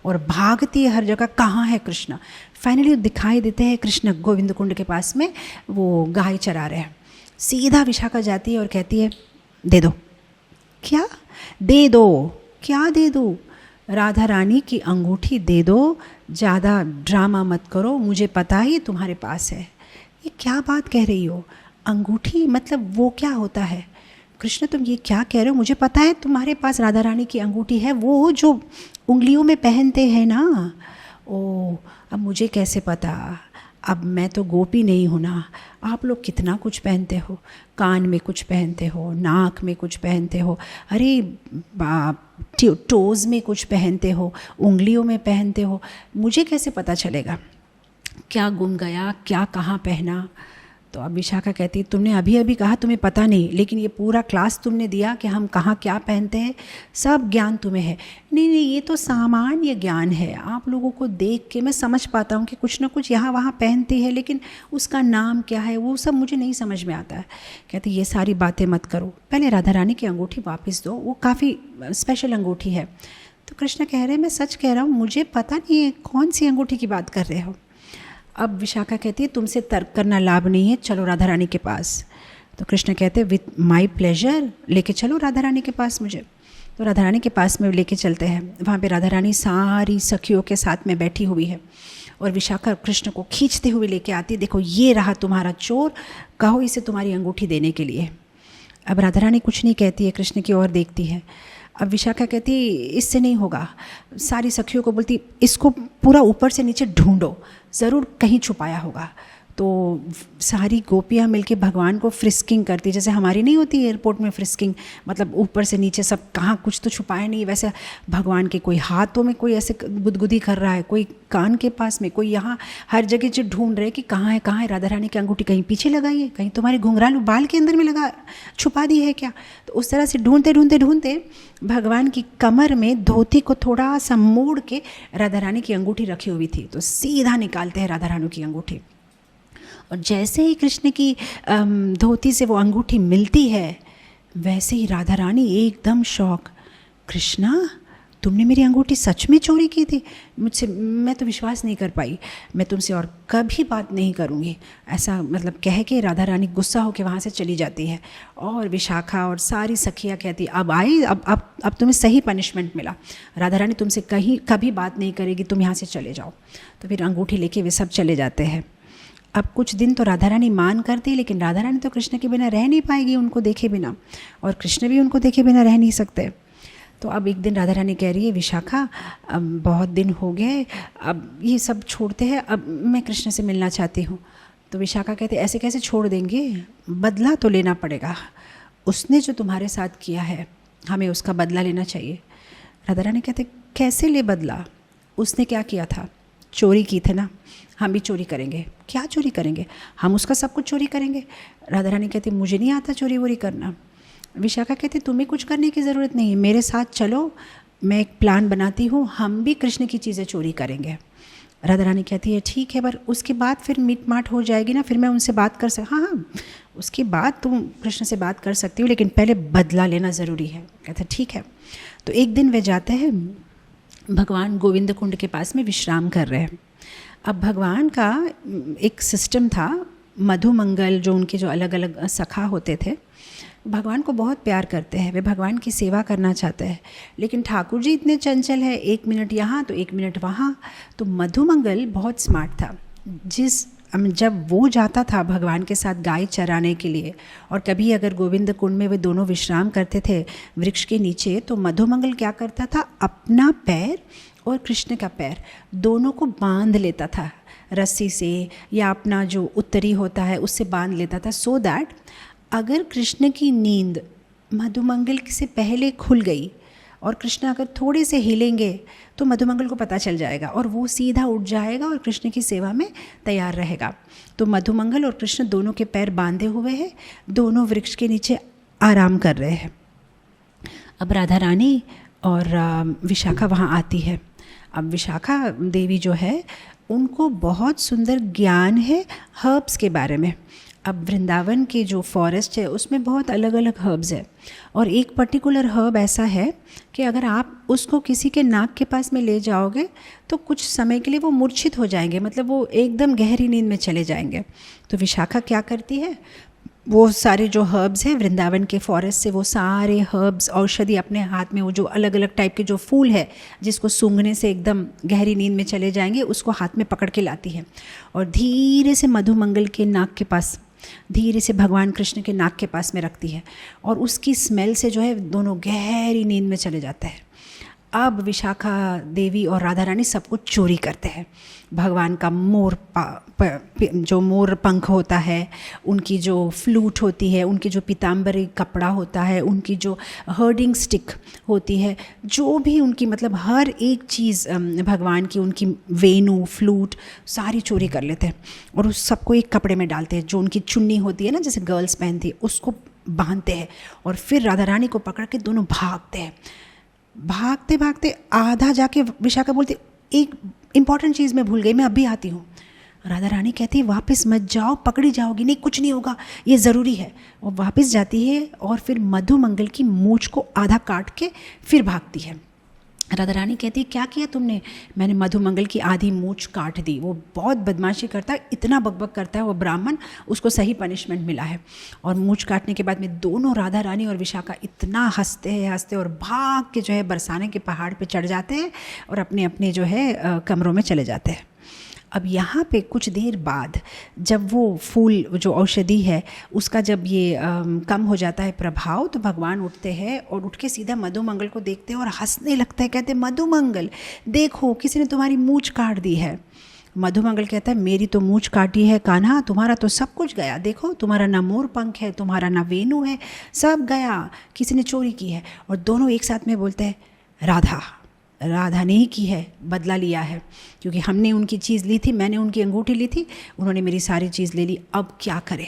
और भागती है हर जगह, कहाँ है कृष्ण। फाइनली दिखाई देते हैं कृष्ण गोविंद कुंड के पास में, वो गाय चरा रहे हैं। सीधा विशाखा जाती है और कहती है दे दो। क्या दे दो? क्या दे दो? राधा रानी की अंगूठी दे दो, ज़्यादा ड्रामा मत करो, मुझे पता है ये तुम्हारे पास है। ये क्या बात कह रही हो? अंगूठी मतलब वो क्या होता है? कृष्ण तुम ये क्या कह रहे हो? मुझे पता है तुम्हारे पास राधा रानी की अंगूठी है, वो जो उंगलियों में पहनते हैं ना। ओ, अब मुझे कैसे पता? अब मैं तो गोपी नहीं हूँ ना। आप लोग कितना कुछ पहनते हो, कान में कुछ पहनते हो, नाक में कुछ पहनते हो, अरे टोज़ में कुछ पहनते हो, उंगलियों में पहनते हो, मुझे कैसे पता चलेगा क्या गुम गया, क्या कहाँ पहना? तो अब विशाखा कहती तुमने अभी अभी कहा तुम्हें पता नहीं, लेकिन ये पूरा क्लास तुमने दिया कि हम कहाँ क्या पहनते हैं, सब ज्ञान तुम्हें है। नहीं नहीं, ये तो सामान्य ज्ञान है, आप लोगों को देख के मैं समझ पाता हूँ कि कुछ ना कुछ यहाँ वहाँ पहनती है, लेकिन उसका नाम क्या है वो सब मुझे नहीं समझ में आता है। कहती ये सारी बातें मत करो, पहले राधा रानी की अंगूठी वापस दो, वो काफ़ी स्पेशल अंगूठी है। तो कृष्ण कह रहे हैं मैं सच कह रहा हूँ, मुझे पता नहीं है कौन सी अंगूठी की बात कर रहे हो। अब विशाखा कहती है तुमसे तर्क करना लाभ नहीं है, चलो राधा रानी के पास। तो कृष्ण कहते हैं विथ माई प्लेजर, लेके चलो राधा रानी के पास मुझे। तो राधा रानी के पास में लेके चलते हैं। वहाँ पे राधा रानी सारी सखियों के साथ में बैठी हुई है और विशाखा कृष्ण को खींचते हुए लेके आती है, देखो ये रहा तुम्हारा चोर, कहो इसे तुम्हारी अंगूठी देने के लिए। अब राधा रानी कुछ नहीं कहती है, कृष्ण की ओर देखती है। अब विशाखा कहती इससे नहीं होगा, सारी सखियों को बोलती इसको पूरा ऊपर से नीचे ढूंढो, ज़रूर कहीं छुपाया होगा। तो सारी गोपियाँ मिलके भगवान को फ्रिस्किंग करती, जैसे हमारी नहीं होती एयरपोर्ट में फ्रिस्किंग, मतलब ऊपर से नीचे सब, कहाँ कुछ तो छुपाया नहीं, वैसे भगवान के कोई हाथों में कोई ऐसे गुदगुदी कर रहा है, कोई कान के पास में, कोई यहाँ, हर जगह जो ढूंढ रहे कि कहाँ है राधा रानी की अंगूठी, कहीं पीछे लगाई है, कहीं तुम्हारे घुंघरालू बाल के अंदर में लगा छुपा दी है क्या। तो उस तरह से ढूंढते ढूंढते ढूंढते भगवान की कमर में धोती को थोड़ा सा मोड़ के राधा रानी की अंगूठी रखी हुई थी, तो सीधा निकालते हैं राधा रानी की अंगूठी। और जैसे ही कृष्ण की धोती से वो अंगूठी मिलती है, वैसे ही राधा रानी एकदम शॉक, कृष्णा तुमने मेरी अंगूठी सच में चोरी की थी? मुझसे, मैं तो विश्वास नहीं कर पाई, मैं तुमसे और कभी बात नहीं करूँगी, ऐसा मतलब कह के राधा रानी गुस्सा होकर वहाँ से चली जाती है। और विशाखा और सारी सखियाँ कहती अब आई, अब तुम्हें सही पनिशमेंट मिला, राधा रानी तुमसे कभी बात नहीं करेगी, तुम यहाँ से चले जाओ। तो फिर अंगूठी लेके वे सब चले जाते हैं। अब कुछ दिन तो राधा रानी मान करती, लेकिन राधा रानी तो कृष्ण के बिना रह नहीं पाएगी, उनको देखे बिना, और कृष्ण भी उनको देखे बिना रह नहीं सकते। तो अब एक दिन राधा रानी कह रही है विशाखा अब बहुत दिन हो गए, अब ये सब छोड़ते हैं, अब मैं कृष्ण से मिलना चाहती हूँ। तो विशाखा कहते ऐसे कैसे छोड़ देंगे, बदला तो लेना पड़ेगा, उसने जो तुम्हारे साथ किया है हमें उसका बदला लेना चाहिए। राधा रानी कहते कैसे ले बदला, उसने क्या किया था, चोरी की थी ना, हम भी चोरी करेंगे। क्या चोरी करेंगे, हम उसका सब कुछ चोरी करेंगे। राधा रानी कहती मुझे नहीं आता चोरी वोरी करना। विशाखा कहती तुम्हें कुछ करने की ज़रूरत नहीं है, मेरे साथ चलो, मैं एक प्लान बनाती हूँ, हम भी कृष्ण की चीज़ें चोरी करेंगे। राधा रानी कहती है ठीक है, पर उसके बाद फिर मिट माट हो जाएगी ना, फिर मैं उनसे बात कर हाँ, उसके बाद तुम कृष्ण से बात कर सकती हो, लेकिन पहले बदला लेना ज़रूरी है। कहते ठीक है। तो एक दिन वे जाते हैं, भगवान गोविंद कुंड के पास में विश्राम कर रहे हैं। अब भगवान का एक सिस्टम था, मधुमंगल जो उनके जो अलग अलग सखा होते थे, भगवान को बहुत प्यार करते हैं, वे भगवान की सेवा करना चाहते हैं, लेकिन ठाकुर जी इतने चंचल है, 1 मिनट यहाँ तो 1 मिनट वहाँ। तो मधुमंगल बहुत स्मार्ट था। जब वो जाता था भगवान के साथ गाय चराने के लिए, और कभी अगर गोविंद कुंड में वे दोनों विश्राम करते थे वृक्ष के नीचे, तो मधुमंगल क्या करता था, अपना पैर और कृष्ण का पैर दोनों को बांध लेता था रस्सी से, या अपना जो उत्तरी होता है उससे बांध लेता था, सो दैट अगर कृष्ण की नींद मधुमंगल से पहले खुल गई और कृष्ण अगर थोड़े से हिलेंगे तो मधुमंगल को पता चल जाएगा और वो सीधा उठ जाएगा और कृष्ण की सेवा में तैयार रहेगा। तो मधुमंगल और कृष्ण दोनों के पैर बांधे हुए हैं, दोनों वृक्ष के नीचे आराम कर रहे हैं। अब राधा रानी और विशाखा वहाँ आती है। अब विशाखा देवी जो है उनको बहुत सुंदर ज्ञान है हर्ब्स के बारे में। अब वृंदावन के जो फॉरेस्ट है उसमें बहुत अलग अलग हर्ब्स है, और एक पर्टिकुलर हर्ब ऐसा है कि अगर आप उसको किसी के नाक के पास में ले जाओगे तो कुछ समय के लिए वो मूर्छित हो जाएंगे, मतलब वो एकदम गहरी नींद में चले जाएंगे। तो विशाखा क्या करती है, वो सारे जो हर्ब्स हैं वृंदावन के फॉरेस्ट से, वो सारे हर्ब्स औषधि अपने हाथ में, वो जो अलग अलग टाइप के जो फूल है जिसको सूंघने से एकदम गहरी नींद में चले जाएंगे, उसको हाथ में पकड़ के लाती है और धीरे से मधुमंगल के नाक के पास, धीरे से भगवान कृष्ण के नाक के पास में रखती है, और उसकी स्मेल से जो है दोनों गहरी नींद में चले जाते हैं। अब विशाखा देवी और राधा रानी सब कुछ चोरी करते हैं। भगवान का जो मोर पंख होता है, उनकी जो फ्लूट होती है, उनकी जो पीताम्बरी कपड़ा होता है, उनकी जो हर्डिंग स्टिक होती है, जो भी उनकी मतलब हर एक चीज़ भगवान की, उनकी वेणु फ्लूट सारी चोरी कर लेते हैं और उस सबको एक कपड़े में डालते हैं। जो उनकी चुन्नी होती है ना, जैसे गर्ल्स पहनती है, उसको बांधते हैं और फिर राधा रानी को पकड़ के दोनों भागते हैं। भागते भागते आधा जाके विशाखा बोलती, एक इम्पॉर्टेंट चीज़ मैं भूल गई, मैं अभी आती हूँ। राधा रानी कहती है वापस मत जाओ, पकड़ी जाओगी, नहीं कुछ नहीं होगा, ये ज़रूरी है। और वापस जाती है और फिर मधुमंगल की मूंछ को आधा काट के फिर भागती है। राधा रानी कहती है क्या किया तुमने? मैंने मधुमंगल की आधी मूंछ काट दी। वो बहुत बदमाशी करता है, इतना बकबक करता है वो ब्राह्मण, उसको सही पनिशमेंट मिला है। और मूंछ काटने के बाद में दोनों राधा रानी और विशाखा इतना हंसते और भाग के जो है बरसाने के पहाड़ पे चढ़ जाते हैं और अपने अपने जो है कमरों में चले जाते हैं। अब यहाँ पे कुछ देर बाद जब वो फूल जो औषधि है उसका जब ये कम हो जाता है प्रभाव, तो भगवान उठते हैं और उठ के सीधा मधुमंगल को देखते हैं और हंसने लगते हैं। कहते हैं मधुमंगल देखो किसी ने तुम्हारी मूंछ काट दी है। मधुमंगल कहता है मेरी तो मूंछ काटी है कान्हा, तुम्हारा तो सब कुछ गया। देखो तुम्हारा ना मोर पंख है, तुम्हारा ना वेणु है, सब गया, किसी ने चोरी की है। और दोनों एक साथ में बोलते हैं राधा ने ही की है, बदला लिया है, क्योंकि हमने उनकी चीज़ ली थी, मैंने उनकी अंगूठी ली थी, उन्होंने मेरी सारी चीज़ ले ली, अब क्या करें।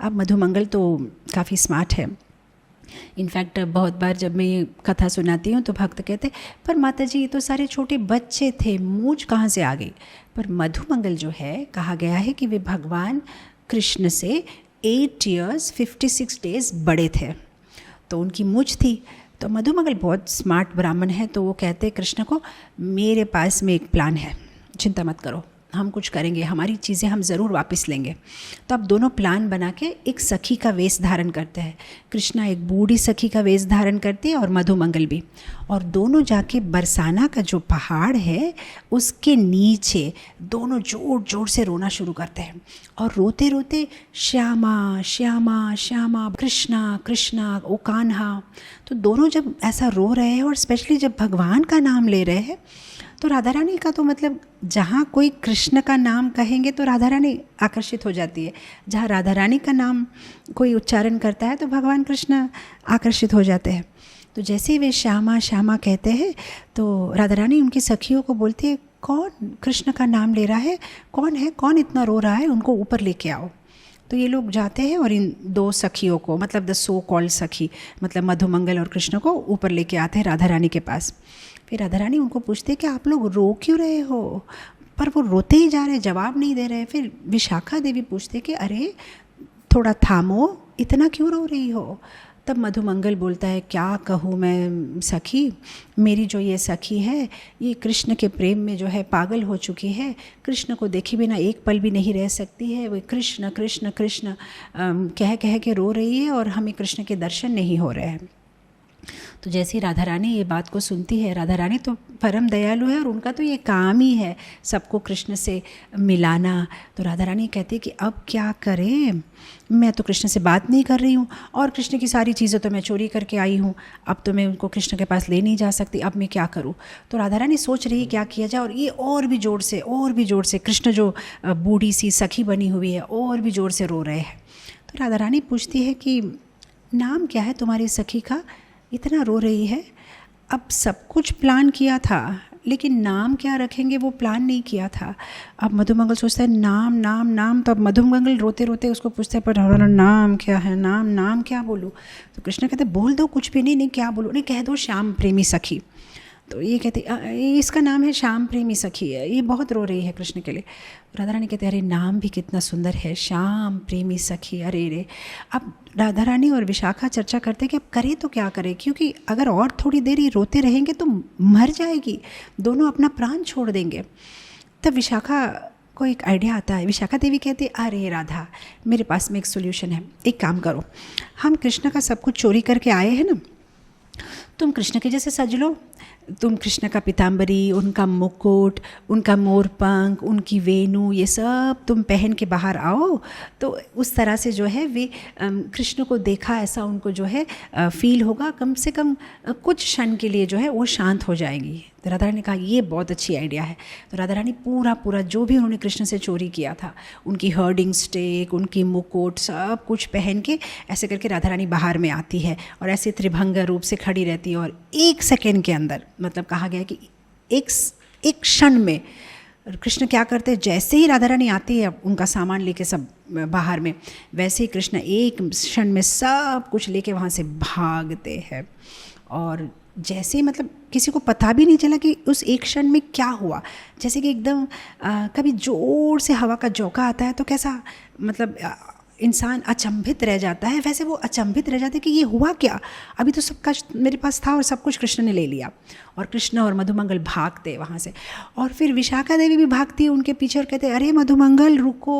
अब मधुमंगल तो काफ़ी स्मार्ट है। इनफैक्ट बहुत बार जब मैं ये कथा सुनाती हूँ तो भक्त कहते पर माता जी ये तो सारे छोटे बच्चे थे, मूंछ कहाँ से आ गई। पर मधुमंगल जो है, कहा गया है कि वे भगवान कृष्ण से 8 years 56 days बड़े थे, तो उनकी मूंछ थी। तो मधुमंगल बहुत स्मार्ट ब्राह्मण है, तो वो कहते कृष्ण को मेरे पास में एक प्लान है, चिंता मत करो, हम कुछ करेंगे, हमारी चीज़ें हम ज़रूर वापस लेंगे। तो अब दोनों प्लान बना के एक सखी का वेश धारण करते हैं। कृष्णा एक बूढ़ी सखी का वेश धारण करती है और मधुमंगल भी, और दोनों जाके बरसाना का जो पहाड़ है उसके नीचे दोनों जोर जोर से रोना शुरू करते हैं और रोते रोते श्यामा श्यामा श्यामा, कृष्णा कृष्णा, ओ कान्हा। तो दोनों जब ऐसा रो रहे हैं और स्पेशली जब भगवान का नाम ले रहे हैं, तो राधा रानी का तो मतलब जहाँ कोई कृष्ण का नाम कहेंगे तो राधा रानी आकर्षित हो जाती है, जहाँ राधा रानी का नाम कोई उच्चारण करता है तो भगवान कृष्ण आकर्षित हो जाते हैं। तो जैसे वे श्यामा श्यामा कहते हैं तो राधा रानी उनकी सखियों को बोलती है कौन कृष्ण का नाम ले रहा है, कौन है, कौन इतना रो रहा है, उनको ऊपर लेके आओ। तो ये लोग जाते हैं और इन 2 सखियों को, मतलब द सो कॉल्ड सखी, मतलब मधुमंगल और कृष्ण को ऊपर लेके आते हैं राधा रानी के पास। फिर राधा रानी उनको पूछते हैं कि आप लोग रो क्यों रहे हो, पर वो रोते ही जा रहे, जवाब नहीं दे रहे। फिर विशाखा देवी पूछते कि अरे थोड़ा थामो, इतना क्यों रो रही हो। तब मधुमंगल बोलता है, क्या कहूँ मैं सखी, मेरी जो ये सखी है ये कृष्ण के प्रेम में जो है पागल हो चुकी है, कृष्ण को देखे बिना एक पल भी नहीं रह सकती है, वो कृष्ण कृष्ण कृष्ण कह कह के रो रही है और हमें कृष्ण के दर्शन नहीं हो रहे हैं। तो जैसे राधा रानी ये बात को सुनती है, राधा रानी तो परम दयालु है और उनका तो ये काम ही है सबको कृष्ण से मिलाना। तो राधा रानी कहती है कि अब क्या करें, मैं तो कृष्ण से बात नहीं कर रही हूँ और कृष्ण की सारी चीज़ें तो मैं चोरी करके आई हूँ, अब तो मैं उनको कृष्ण के पास ले नहीं जा सकती, अब मैं क्या करूँ। तो राधा रानी सोच रही है क्या किया जाए, और ये और भी ज़ोर से कृष्ण जो बूढ़ी सी सखी बनी हुई है और भी ज़ोर से रो रहे हैं। तो राधा रानी पूछती है कि नाम क्या है तुम्हारी सखी का, इतना रो रही है। अब सब कुछ प्लान किया था लेकिन नाम क्या रखेंगे वो प्लान नहीं किया था। अब मधुमंगल सोचता है नाम नाम नाम, तो अब मधुमंगल रोते रोते उसको पूछते हैं पर हमारा नाम क्या है, नाम नाम क्या बोलूँ। तो कृष्ण कहते बोल दो कुछ भी नहीं, नहीं क्या बोलूँ, नहीं कह दो श्याम प्रेमी सखी। तो ये कहते इसका नाम है श्याम प्रेमी सखी है, ये बहुत रो रही है कृष्ण के लिए। राधा रानी कहते अरे नाम भी कितना सुंदर है, श्याम प्रेमी सखी, अरे रे। अब राधा रानी और विशाखा चर्चा करते कि अब करें तो क्या करें, क्योंकि अगर और थोड़ी देर ही रोते रहेंगे तो मर जाएगी, दोनों अपना प्राण छोड़ देंगे। तब विशाखा को एक आइडिया आता है। विशाखा देवी कहती अरे राधा, मेरे पास में एक सोल्यूशन है, एक काम करो, हम कृष्ण का सब कुछ चोरी करके आए हैं ना, तुम कृष्ण के जैसे सज लो, तुम कृष्ण का पीताम्बरी, उनका मुकुट, उनका मोर पंख, उनकी वेणु, ये सब तुम पहन के बाहर आओ। तो उस तरह से जो है वे कृष्ण को देखा ऐसा उनको जो है फील होगा, कम से कम कुछ क्षण के लिए जो है वो शांत हो जाएंगी। तो राधा रानी ने कहा ये बहुत अच्छी आइडिया है। तो राधा रानी पूरा जो भी उन्होंने कृष्ण से चोरी किया था, उनकी हर्डिंग स्टिक, उनकी मुकुट, सब कुछ पहन के ऐसे करके राधा रानी बाहर में आती है और ऐसे त्रिभंग रूप से खड़ी रहती है। और एक सेकेंड के अंदर, मतलब कहा गया कि एक क्षण में कृष्ण क्या करते हैं, जैसे ही राधा रानी आती है उनका सामान लेके सब बाहर में, वैसे ही कृष्ण एक क्षण में सब कुछ लेके वहाँ से भागते हैं। और जैसे मतलब किसी को पता भी नहीं चला कि उस एक क्षण में क्या हुआ, जैसे कि एकदम कभी ज़ोर से हवा का झोंका आता है तो कैसा मतलब इंसान अचंभित रह जाता है, वैसे वो अचंभित रह जाते कि ये हुआ क्या, अभी तो सब कुछ मेरे पास था और सब कुछ कृष्ण ने ले लिया। और कृष्ण और मधुमंगल भागते वहाँ से, और फिर विशाखा देवी भी भागती है उनके पीछे और कहते अरे मधुमंगल रुको।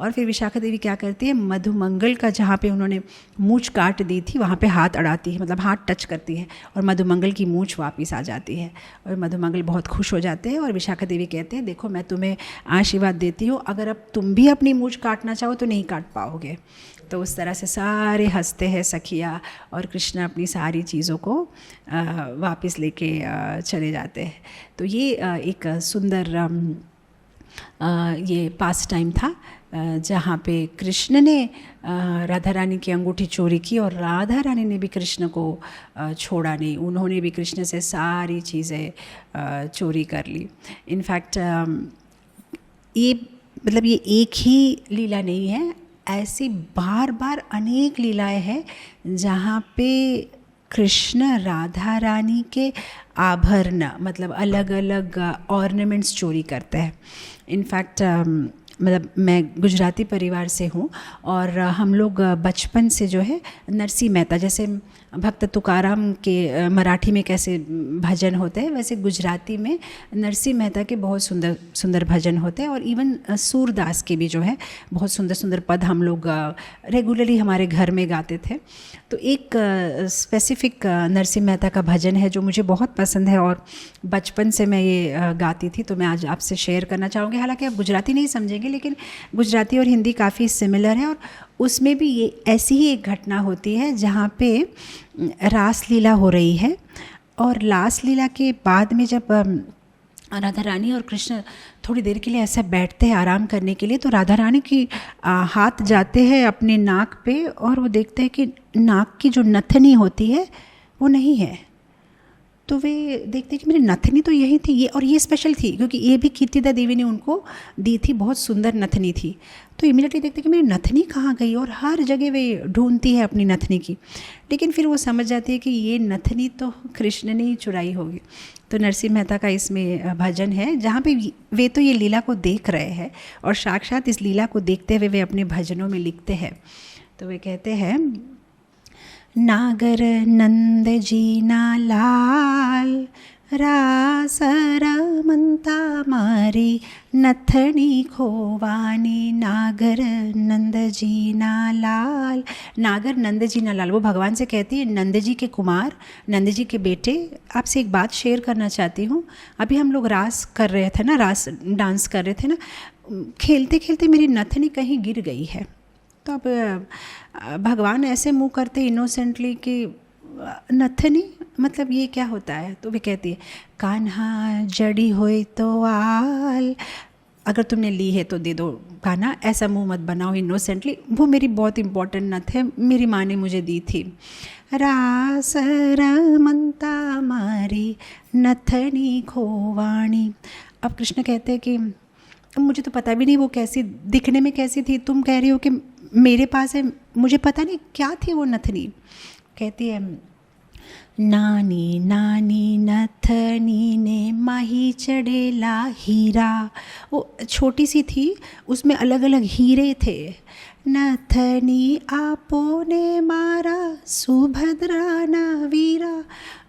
और फिर विशाखा देवी क्या करती है, मधुमंगल का जहाँ पे उन्होंने मूँछ काट दी थी वहाँ पे हाथ अड़ाती है, मतलब हाथ टच करती है और मधुमंगल की मूँछ वापस आ जाती है। और मधुमंगल बहुत खुश हो जाते हैं और विशाखा देवी कहते हैं देखो मैं तुम्हें आशीर्वाद देती हूँ, अगर अब तुम भी अपनी मूँछ काटना चाहो तो नहीं काट पाओगे। तो उस तरह से सारे हंसते हैं सखिया, और कृष्ण अपनी सारी चीज़ों को वापस लेके चले जाते हैं। तो ये एक सुंदर ये पास टाइम था जहाँ पे कृष्ण ने राधा रानी की अंगूठी चोरी की और राधा रानी ने भी कृष्ण को छोड़ा नहीं, उन्होंने भी कृष्ण से सारी चीज़ें चोरी कर ली। इनफैक्ट ये मतलब ये एक ही लीला नहीं है, ऐसी बार बार अनेक लीलाएं हैं जहाँ पे कृष्ण राधा रानी के आभरण मतलब अलग अलग ऑर्नामेंट्स चोरी करते हैं। इनफैक्ट मतलब मैं गुजराती परिवार से हूँ और हम लोग बचपन से जो है नरसी मेहता, जैसे भक्त तुकाराम के मराठी में कैसे भजन होते हैं वैसे गुजराती में नरसी मेहता के बहुत सुंदर सुंदर भजन होते हैं, और इवन सूरदास के भी जो है बहुत सुंदर सुंदर पद हम लोग रेगुलरली हमारे घर में गाते थे। तो एक स्पेसिफिक नरसी मेहता का भजन है जो मुझे बहुत पसंद है और बचपन से मैं ये गाती थी, तो मैं आज आपसे शेयर करना चाहूँगी। हालांकि आप गुजराती नहीं समझेंगे लेकिन गुजराती और हिंदी काफ़ी सिमिलर है, और उसमें भी ये ऐसी ही एक घटना होती है जहाँ पे रास लीला हो रही है, और रास लीला के बाद में जब राधा रानी और कृष्ण थोड़ी देर के लिए ऐसा बैठते हैं आराम करने के लिए, तो राधा रानी की हाथ जाते हैं अपने नाक पे और वो देखते हैं कि नाक की जो नथनी होती है वो नहीं है। तो वे देखते कि मेरी नथनी तो यही थी, ये और ये स्पेशल थी क्योंकि ये भी कीर्तिदा देवी ने उनको दी थी, बहुत सुंदर नथनी थी। तो इमीडिएटली देखते कि मेरी नथनी कहाँ गई, और हर जगह वे ढूंढती है अपनी नथनी की, लेकिन फिर वो समझ जाती है कि ये नथनी तो कृष्ण ने ही चुराई होगी। तो नरसिंह मेहता का इसमें भजन है जहाँ पे वे तो ये लीला को देख रहे हैं और साक्षात इस लीला को देखते हुए वे अपने भजनों में लिखते हैं। तो वे कहते हैं नागर नंद जी ना लाल, रास रमंता मारी नथनी खोवानी। नागर नंद जी ना लाल, नागर नंद जी ना लाल, वो भगवान से कहती है नंद जी के कुमार, नंद जी के बेटे, आपसे एक बात शेयर करना चाहती हूँ। अभी हम लोग रास कर रहे थे ना, रास डांस कर रहे थे ना, खेलते खेलते मेरी नथनी कहीं गिर गई है। तो अब भगवान ऐसे मुँह करते इनोसेंटली कि नथनी मतलब ये क्या होता है। तो वे कहती है कान्हा जड़ी होए तो आल, अगर तुमने ली है तो दे दो कान्हा, ऐसा मुंह मत बनाओ इनोसेंटली। वो मेरी बहुत इंपॉर्टेंट नथ है, मेरी माँ ने मुझे दी थी। रास रमंता मारी नथनी खोवाणी। अब कृष्ण कहते हैं कि मुझे तो पता भी नहीं वो कैसी दिखने में कैसी थी, तुम कह रही हो कि मेरे पास है, मुझे पता नहीं क्या थी वो नथनी। कहती है नानी नानी नथनी ने माही चढ़ेला हीरा, वो छोटी सी थी, उसमें अलग अलग हीरे थे। नथनी आपो ने मारा सुभद्रा ना वीरा।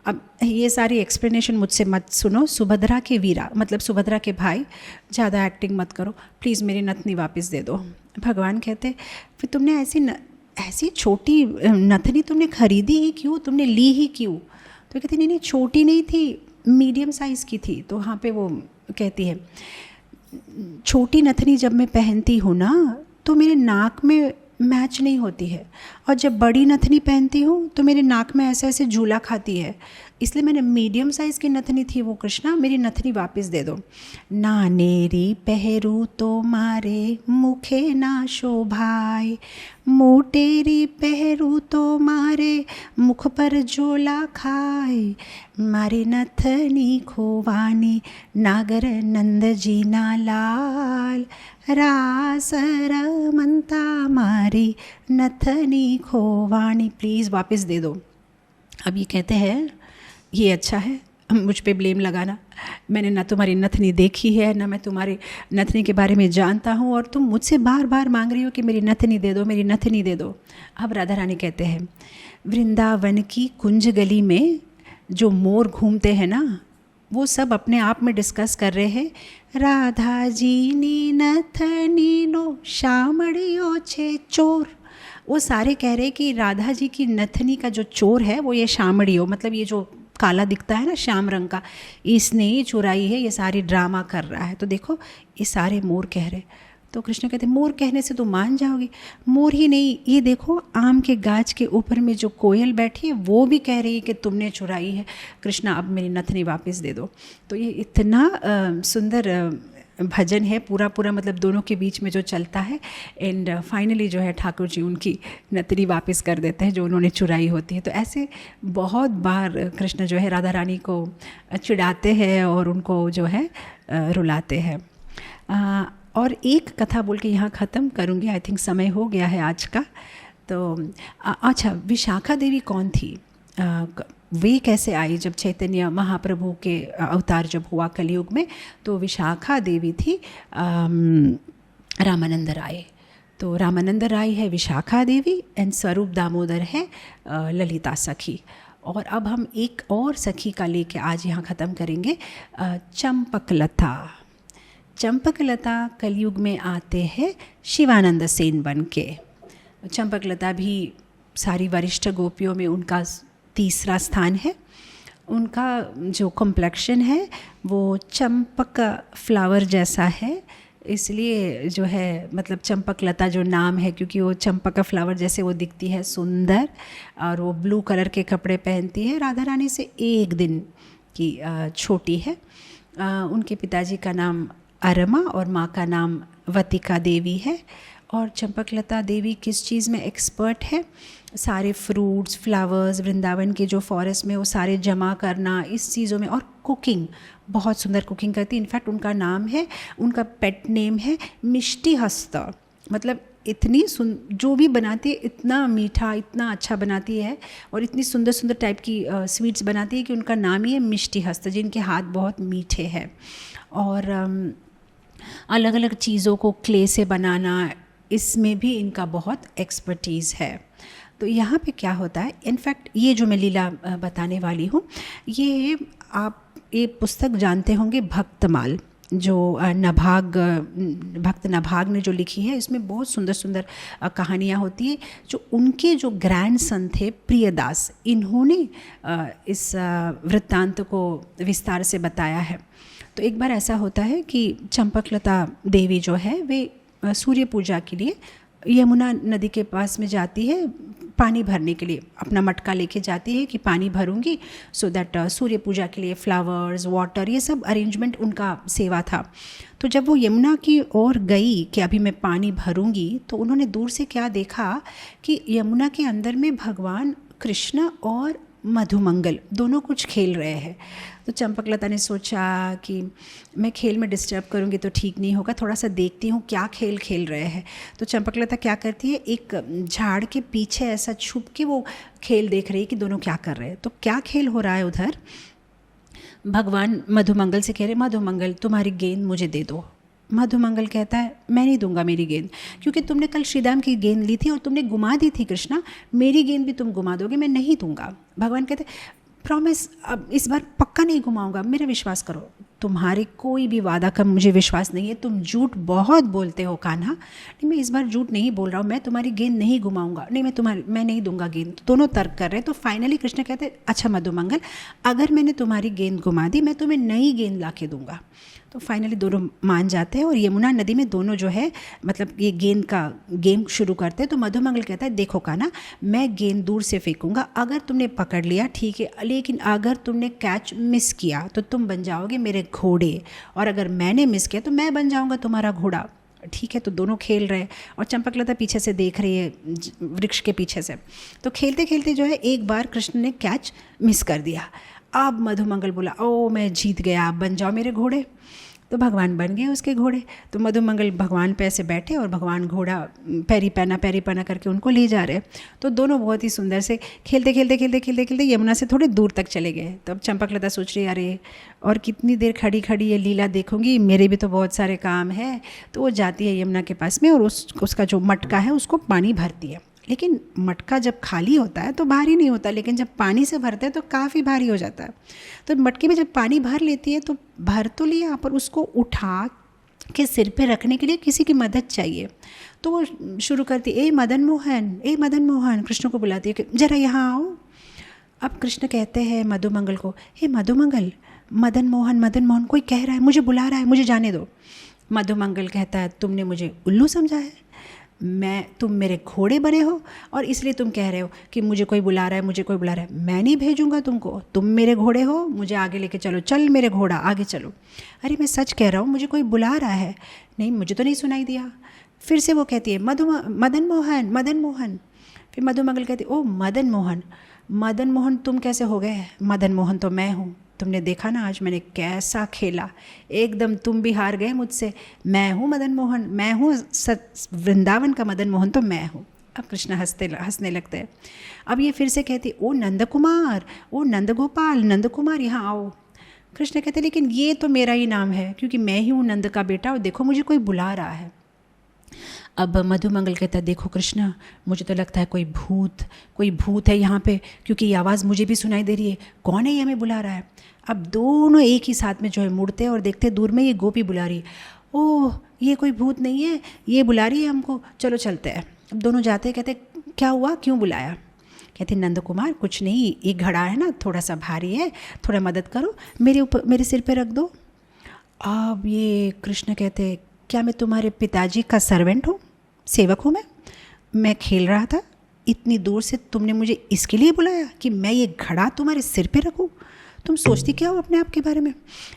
अब ये सारी एक्सप्लेनेशन मुझसे मत सुनो, सुभद्रा के वीरा मतलब सुभद्रा के भाई, ज़्यादा एक्टिंग मत करो प्लीज़, मेरी नथनी वापस दे दो। भगवान कहते फिर तुमने ऐसी छोटी नथनी तुमने खरीदी ही क्यों, तुमने ली ही क्यों। तो कहती नहीं छोटी नहीं थी, मीडियम साइज़ की थी। तो वहाँ पे वो कहती है छोटी नथनी जब मैं पहनती हूँ ना तो मेरे नाक में मैच नहीं होती है, और जब बड़ी नथनी पहनती हूँ तो मेरे नाक में ऐसे ऐसे झूला खाती है, इसलिए मैंने मीडियम साइज़ की नथनी थी वो कृष्णा, मेरी नथनी वापस दे दो। नानेरी पहरू तो मारे मुखे ना शोभाए, मोटेरी पहरू तो मारे मुख पर झोला खाए। मारी नथनी खोवानी नागर नंद जी ना लाल, रास रमंता मारी नथनी खोवानी, प्लीज़ वापस दे दो। अब ये कहते हैं ये अच्छा है मुझ पे ब्लेम लगाना, मैंने ना तुम्हारी नथनी देखी है ना मैं तुम्हारी नथनी के बारे में जानता हूँ, और तुम मुझसे बार बार मांग रही हो कि मेरी नथनी दे दो, मेरी नथनी दे दो। अब राधा रानी कहते हैं वृंदावन की कुंज गली में जो मोर घूमते हैं ना, वो सब अपने आप में डिस्कस कर रहे हैं, राधा जी नी नथनी नो शामड़ियो छे चोर। वो सारे कह रहे हैं कि राधा जी की नथनी का जो चोर है वो ये शामड़ियो, मतलब ये जो काला दिखता है ना श्याम रंग का, इसने ही चुराई है, ये सारी ड्रामा कर रहा है। तो देखो ये सारे मोर कह रहे। तो कृष्ण कहते मोर कहने से तो मान जाओगी, मोर ही नहीं, ये देखो आम के गाछ के ऊपर में जो कोयल बैठी है वो भी कह रही है कि तुमने चुराई है, कृष्णा अब मेरी नथनी वापस दे दो। तो ये इतना सुंदर भजन है पूरा पूरा, मतलब दोनों के बीच में जो चलता है, एंड फाइनली जो है ठाकुर जी उनकी नथनी वापस कर देते हैं जो उन्होंने चुराई होती है। तो ऐसे बहुत बार कृष्ण जो है राधा रानी को चिढ़ाते हैं और उनको जो है रुलाते हैं। और एक कथा बोल के यहाँ ख़त्म करूँगी, आई थिंक समय हो गया है आज का। तो अच्छा, विशाखा देवी कौन थी, वे कैसे आई जब चैतन्य महाप्रभु के अवतार जब हुआ कलयुग में, तो विशाखा देवी थी रामानंद राय। तो रामानंद राय है विशाखा देवी एंड स्वरूप दामोदर है ललिता सखी। और अब हम एक और सखी का लेके आज यहाँ ख़त्म करेंगे, चंपकलता। चंपकलता कलयुग में आते हैं शिवानंद सेन बन के। चंपकलता भी सारी वरिष्ठ गोपियों में उनका तीसरा स्थान है। उनका जो कॉम्प्लेक्शन है वो चंपक फ्लावर जैसा है, इसलिए जो है मतलब चंपकलता जो नाम है क्योंकि वो चंपक फ्लावर जैसे वो दिखती है, सुंदर, और वो ब्लू कलर के कपड़े पहनती है। राधा रानी से एक दिन की छोटी है। उनके पिताजी का नाम अरमा और माँ का नाम वतिका देवी है। और चंपकलता देवी किस चीज़ में एक्सपर्ट है, सारे फ्रूट्स फ्लावर्स वृंदावन के जो फॉरेस्ट में वो सारे जमा करना, इस चीज़ों में, और कुकिंग, बहुत सुंदर कुकिंग करती है। इनफैक्ट उनका नाम है, उनका पेट नेम है मिष्टी हस्त, मतलब इतनी जो भी बनाती है इतना मीठा, इतना अच्छा बनाती है और इतनी सुंदर सुंदर टाइप की स्वीट्स बनाती है कि उनका नाम ही है मिष्टी हस्त, जिनके हाथ बहुत मीठे हैं। और अलग अलग चीज़ों को क्ले से बनाना, इसमें भी इनका बहुत एक्सपर्टीज़ है। तो यहाँ पे क्या होता है, इनफैक्ट ये जो मैं लीला बताने वाली हूँ, ये आप ये पुस्तक जानते होंगे भक्तमाल, जो भक्त नभाग ने जो लिखी है। इसमें बहुत सुंदर सुंदर कहानियाँ होती हैं। जो उनके जो ग्रैंड सन थे प्रियदास, इन्होंने इस वृत्तांत को विस्तार से बताया है। तो एक बार ऐसा होता है कि चंपकलता देवी जो है वे सूर्य पूजा के लिए यमुना नदी के पास में जाती है, पानी भरने के लिए अपना मटका लेके जाती है कि पानी भरूंगी, सो दैट सूर्य पूजा के लिए फ्लावर्स, वाटर, ये सब अरेंजमेंट उनका सेवा था। तो जब वो यमुना की ओर गई कि अभी मैं पानी भरूंगी, तो उन्होंने दूर से क्या देखा कि यमुना के अंदर में भगवान कृष्ण और मधुमंगल दोनों कुछ खेल रहे हैं। तो चंपकलता ने सोचा कि मैं खेल में डिस्टर्ब करूंगी तो ठीक नहीं होगा, थोड़ा सा देखती हूँ क्या खेल खेल रहे हैं। तो चंपकलता क्या करती है, एक झाड़ के पीछे ऐसा छुप के वो खेल देख रही है कि दोनों क्या कर रहे हैं। तो क्या खेल हो रहा है उधर, भगवान मधुमंगल से कह रहे, मधुमंगल तुम्हारी गेंद मुझे दे दो। मधुमंगल कहता है मैं नहीं दूंगा मेरी गेंद, क्योंकि तुमने कल श्रीदाम की गेंद ली थी और तुमने घुमा दी थी कृष्णा, मेरी गेंद भी तुम घुमा दोगे, मैं नहीं दूंगा। भगवान कहते प्रॉमिस, अब इस बार पक्का नहीं घुमाऊंगा, मेरा विश्वास करो। तुम्हारे कोई भी वादा का मुझे विश्वास नहीं है, तुम झूठ बहुत बोलते हो कान्हा। नहीं, मैं इस बार झूठ नहीं बोल रहा हूँ, मैं तुम्हारी गेंद नहीं घुमाऊंगा, नहीं मैं नहीं दूंगा गेंद। दोनों तर्क कर रहे हैं। तो फाइनली कृष्ण कहते हैं अच्छा मधुमंगल, अगर मैंने तुम्हारी गेंद घुमा दी, मैं तुम्हें नई गेंद ला के दूंगा। तो फाइनली दोनों मान जाते हैं और यमुना नदी में दोनों जो है मतलब ये गेंद का गेम शुरू करते हैं। तो मधुमंगल कहता है देखो कान्हा, मैं गेंद दूर से फेंकूंगा, अगर तुमने पकड़ लिया ठीक है, लेकिन अगर तुमने कैच मिस किया तो तुम बन जाओगे मेरे घोड़े, और अगर मैंने मिस किया तो मैं बन जाऊंगा तुम्हारा घोड़ा। ठीक है, तो दोनों खेल रहे हैं और चंपकलता पीछे से देख रही है वृक्ष के पीछे से। तो खेलते खेलते जो है एक बार कृष्ण ने कैच मिस कर दिया। अब मधुमंगल बोला ओ मैं जीत गया, आप बन जाओ मेरे घोड़े। तो भगवान बन गए उसके घोड़े। तो मधुमंगल भगवान पे ऐसे बैठे और भगवान घोड़ा पैरी पैना करके उनको ले जा रहे। तो दोनों बहुत ही सुंदर से खेलते खेलते यमुना से थोड़े दूर तक चले गए। तो अब चंपकलता सोच रही अरे और कितनी देर खड़ी खड़ी ये लीला देखूंगी, मेरे भी तो बहुत सारे काम है। तो वो जाती है यमुना के पास में और उसका जो मटका है उसको पानी भरती है। लेकिन मटका जब खाली होता है तो भारी नहीं होता, लेकिन जब पानी से भरते हैं तो काफ़ी भारी हो जाता है। तो मटके में जब पानी भर लेती है तो भर तो लिया, पर उसको उठा के सिर पे रखने के लिए किसी की मदद चाहिए। तो वो शुरू करती ए मदन मोहन, कृष्ण को बुलाती है कि जरा यहाँ आओ। अब कृष्ण कहते हैं मधुमंगल को, हे मधुमंगल, मदन मोहन कोई कह रहा है, मुझे बुला रहा है, मुझे जाने दो। मधुमंगल कहता है तुमने मुझे उल्लू समझा है, तुम मेरे घोड़े बने हो और इसलिए तुम कह रहे हो कि मुझे कोई बुला रहा है, मैं नहीं भेजूंगा तुमको, तुम मेरे घोड़े हो, मुझे आगे लेके चलो, चल मेरे घोड़ा आगे चलो। अरे मैं सच कह रहा हूँ, मुझे कोई बुला रहा है। नहीं, मुझे तो नहीं सुनाई दिया। फिर से वो कहती है मदन मोहन। फिर मधुमंगल कहती ओ मदन मोहन तुम कैसे हो गए, मदन मोहन तो मैं हूँ, तुमने देखा ना आज मैंने कैसा खेला, एकदम तुम भी हार गए मुझसे, मैं हूँ मदन मोहन, मैं हूँ वृंदावन का मदन मोहन, तो मैं हूँ। अब कृष्ण हंसने लगते हैं। अब ये फिर से कहती ओ नंदगोपाल यहाँ आओ। कृष्ण कहते लेकिन ये तो मेरा ही नाम है, क्योंकि मैं ही हूँ नंद का बेटा, और देखो मुझे कोई बुला रहा है। अब मधुमंगल कहता है देखो कृष्णा, मुझे तो लगता है कोई भूत है यहाँ पे, क्योंकि ये आवाज़ मुझे भी सुनाई दे रही है, कौन है ये हमें बुला रहा है। अब दोनों एक ही साथ में जो है मुड़ते हैं और देखते दूर में ये गोपी बुला रही है। ओह ये कोई भूत नहीं है, ये बुला रही है हमको, चलो चलते हैं। अब दोनों जाते हैं, कहते क्या हुआ, क्यों बुलाया। कहते नंद कुमार कुछ नहीं, ये घड़ा है ना थोड़ा सा भारी है, थोड़ा मदद करो, मेरे सिर पे रख दो। अब ये कृष्ण कहते क्या मैं तुम्हारे पिताजी का सर्वेंट हूँ, सेवक हूँ मैं खेल रहा था, इतनी दूर से तुमने मुझे इसके लिए बुलाया कि मैं ये घड़ा तुम्हारे सिर पे रखूँ। तुम सोचती क्या हो अपने आप के बारे में,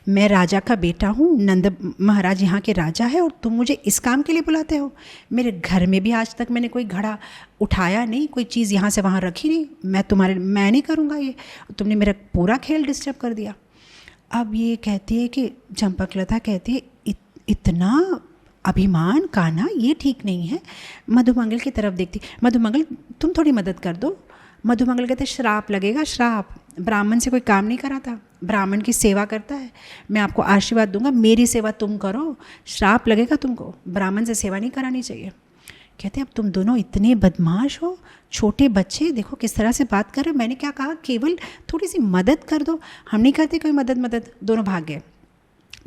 मैं राजा का बेटा हूँ, नंद महाराज यहाँ के राजा है, और तुम मुझे इस काम के लिए बुलाते हो। मेरे घर में भी आज तक मैंने कोई घड़ा उठाया नहीं, कोई चीज़ यहाँ से वहाँ रखी नहीं, मैं नहीं करूँगा ये, तुमने मेरा पूरा खेल डिस्टर्ब कर दिया। अब ये कहती है कि चंपकलता कहती है इतना अभिमान कान्हा, ये ठीक नहीं है। मधुमंगल की तरफ देखती, मधुमंगल तुम थोड़ी मदद कर दो। मधुमंगल कहते श्राप लगेगा, श्राप, ब्राह्मण से कोई काम नहीं कराता, ब्राह्मण की सेवा करता है, मैं आपको आशीर्वाद दूंगा, मेरी सेवा तुम करो, श्राप लगेगा तुमको, ब्राह्मण से सेवा नहीं करानी चाहिए। कहते अब तुम दोनों इतने बदमाश हो, छोटे बच्चे, देखो किस तरह से बात कर रहे हो। मैंने क्या कहा, केवल थोड़ी सी मदद कर दो। हम नहीं करते कोई मदद। दोनों भाग गए।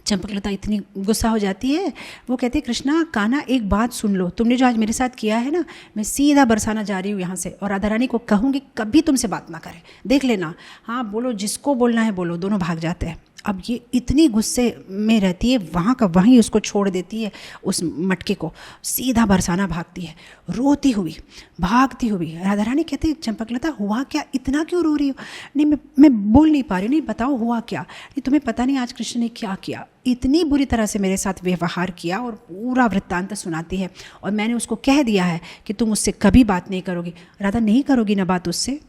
चंपकलता इतनी गुस्सा हो जाती है, वो कहते हैं कृष्णा कान्हा एक बात सुन लो, तुमने जो आज मेरे साथ किया है ना, मैं सीधा बरसाना जा रही हूँ यहाँ से और राधा रानी को कहूँगी कभी तुमसे बात ना करे, देख लेना। हाँ बोलो, जिसको बोलना है बोलो। दोनों भाग जाते हैं। अब ये इतनी गुस्से में रहती है, वहाँ का वहीं उसको छोड़ देती है, उस मटके को। सीधा बरसाना भागती है, रोती हुई, भागती हुई। राधा रानी कहते हैं चंपकलता हुआ क्या, इतना क्यों रो रही हो? नहीं मैं बोल नहीं पा रही। नहीं बताओ हुआ क्या? नहीं तुम्हें पता नहीं आज कृष्ण ने क्या किया, इतनी बुरी तरह से मेरे साथ व्यवहार किया। और पूरा वृत्तांत सुनाती है। और मैंने उसको कह दिया है कि तुम उससे कभी बात नहीं करोगी। राधा नहीं करोगी ना बात उससे?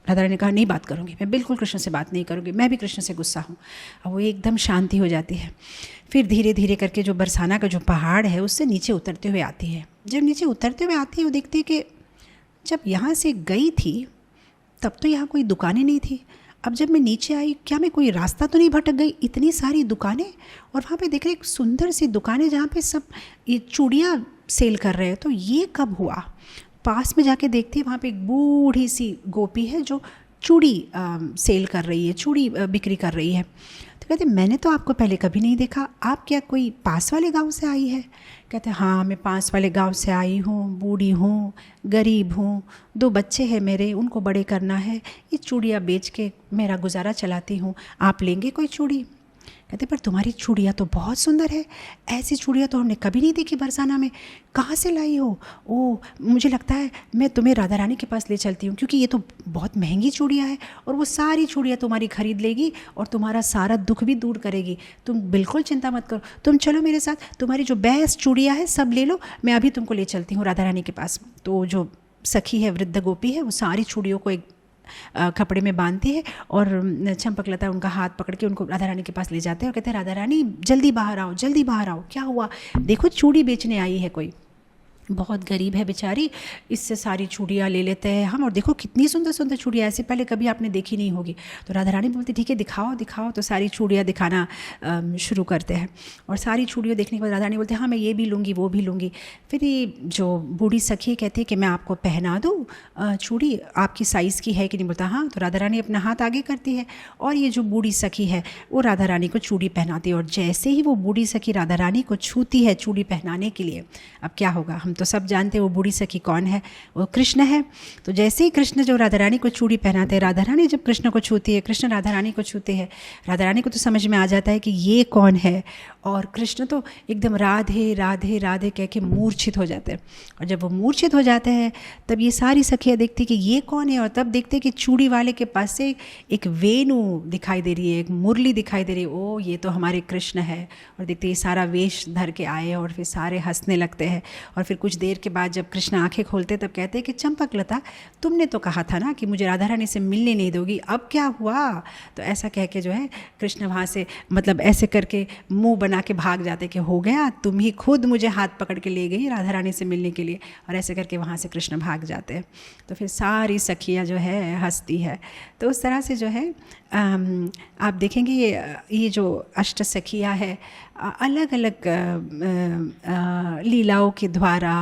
राधा रानी ने कहा नहीं बात करूँगी, मैं बिल्कुल कृष्ण से बात नहीं करूँगी, मैं भी कृष्ण से गुस्सा हूँ। अब वो एकदम शांति हो जाती है। फिर धीरे धीरे करके जो बरसाना का जो पहाड़ है उससे नीचे उतरते हुए आती है। जब नीचे उतरते हुए आती है वो देखती है कि जब यहाँ से गई थी तब तो यहाँ कोई दुकानें नहीं थी। अब जब मैं नीचे आई, क्या मैं कोई रास्ता तो नहीं भटक गई? इतनी सारी दुकानें, और वहाँ पे देख रहे एक सुंदर सी दुकानें जहाँ पे सब ये चूड़ियाँ सेल कर रहे हैं। तो ये कब हुआ? पास में जाके देखती है, वहाँ पे एक बूढ़ी सी गोपी है जो चूड़ी सेल कर रही है, चूड़ी बिक्री कर रही है। तो कहते मैंने तो आपको पहले कभी नहीं देखा, आप क्या कोई पास वाले गांव से आई है? कहते हाँ मैं पास वाले गांव से आई हूँ, बूढ़ी हूँ, गरीब हूँ, 2 बच्चे हैं मेरे, उनको बड़े करना है, ये चूड़ियाँ बेच के मेरा गुजारा चलाती हूँ, आप लेंगे कोई चूड़ी? कहते पर तुम्हारी चूड़ियाँ तो बहुत सुंदर है, ऐसी चूड़ियाँ तो हमने कभी नहीं देखी बरसाना में, कहाँ से लाई हो? ओह मुझे लगता है मैं तुम्हें राधा रानी के पास ले चलती हूँ, क्योंकि ये तो बहुत महंगी चूड़ियाँ है और वो सारी चूड़ियाँ तुम्हारी खरीद लेगी और तुम्हारा सारा दुख भी दूर करेगी। तुम बिल्कुल चिंता मत करो, तुम चलो मेरे साथ, तुम्हारी जो बेस्ट चूड़ियाँ है सब ले लो, मैं अभी तुमको ले चलती हूँ राधा रानी के पास। तो जो सखी है, वृद्ध गोपी है, वो सारी चूड़ियों को एक कपड़े में बांधती है और चंपकलता उनका हाथ पकड़ के उनको राधा रानी के पास ले जाते हैं और कहते हैं राधा रानी जल्दी बाहर आओ, जल्दी बाहर आओ, क्या हुआ? देखो चूड़ी बेचने आई है कोई, बहुत गरीब है बेचारी, इससे सारी चूड़ियाँ ले लेते हैं हम, और देखो कितनी सुंदर सुंदर चूड़ियाँ, ऐसे पहले कभी आपने देखी नहीं होगी। तो राधा रानी बोलती ठीक है दिखाओ दिखाओ। तो सारी चूड़ियाँ दिखाना शुरू करते हैं और सारी चूड़ियाँ देखने के बाद राधा रानी बोलते हाँ मैं ये भी लूँगी वो भी लूँगी। फिर ये जो बूढ़ी सखी कहती है कि मैं आपको पहना दूँ चूड़ी, आपकी साइज़ की है कि नहीं? बोलता हाँ। तो राधा रानी अपना हाथ आगे करती है और ये जो बूढ़ी सखी है वो राधा रानी को चूड़ी पहनाती है। और जैसे ही वो बूढ़ी सखी राधा रानी को छूती है चूड़ी पहनाने के लिए, अब क्या होगा? हम तो सब जानते हैं वो बूढ़ी सखी कौन है, वो कृष्ण है। तो जैसे ही कृष्ण जो राधा रानी को चूड़ी पहनाते हैं, राधा रानी जब कृष्ण को छूती है, कृष्ण राधा रानी को छूते हैं, राधा रानी को तो समझ में आ जाता है कि ये कौन है, और कृष्ण तो एकदम राधे राधे राधे कह के मूर्छित हो जाते हैं। और जब वो मूर्छित हो जाते हैं तब ये सारी सखियाँ देखती कि ये कौन है, और तब देखते कि चूड़ी वाले के पास से एक वेणु दिखाई दे रही है, एक मुरली दिखाई दे रही है। ओ ये तो हमारे कृष्ण है। और देखते ये सारा वेश धर के आए और फिर सारे हंसने लगते हैं। और फिर कुछ देर के बाद जब कृष्ण आंखें खोलते तब कहते हैं कि चंपकलता तुमने तो कहा था ना कि मुझे राधा रानी से मिलने नहीं दोगी, अब क्या हुआ? तो ऐसा कह के जो है कृष्ण वहाँ से मतलब ऐसे करके मुंह बना के भाग जाते कि हो गया, तुम ही खुद मुझे हाथ पकड़ के ले गई राधा रानी से मिलने के लिए, और ऐसे करके वहाँ से कृष्ण भाग जाते हैं। तो फिर सारी सखियाँ जो है हंसती है। तो उस तरह से जो है आप देखेंगे ये जो अष्ट सखियाँ है अलग अलग लीलाओं के द्वारा,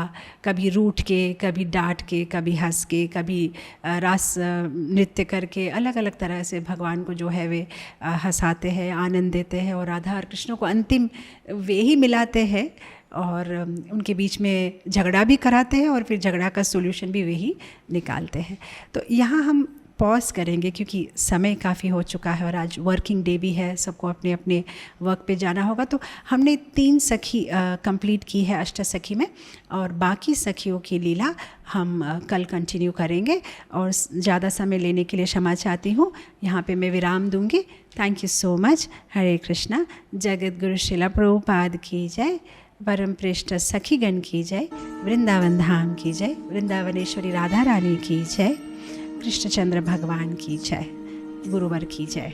कभी रूठ के, कभी डांट के, कभी हंस के, कभी रास नृत्य करके अलग अलग तरह से भगवान को जो है वे हंसाते हैं, आनंद देते हैं, और राधा और कृष्ण को अंतिम वे ही मिलाते हैं और उनके बीच में झगड़ा भी कराते हैं और फिर झगड़ा का सॉल्यूशन भी वही निकालते हैं। तो यहाँ हम पॉज करेंगे क्योंकि समय काफ़ी हो चुका है और आज वर्किंग डे भी है, सबको अपने अपने वर्क पे जाना होगा। तो हमने 3 सखी कंप्लीट की है अष्ट सखी में, और बाकी सखियों की लीला हम कल कंटिन्यू करेंगे। और ज़्यादा समय लेने के लिए क्षमा चाहती हूँ, यहाँ पे मैं विराम दूँगी। Thank you so much. Hare Krishna. Jagat Guru शिला प्रभुपाद की जय, परम प्रेष्ठ सखीगण की जय, वृंदावन धाम की जय, वृंदावनेश्वरी राधा रानी की जय, कृष्णचंद्र भगवान की जय, गुरुवर की जय।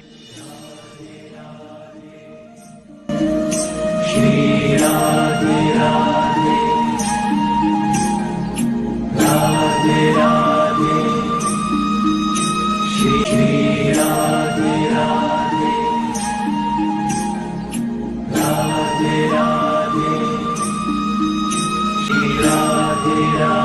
श्री राधे राधे राधे राधे, श्री राधे राधे राधे राधे, श्री राधे राधे।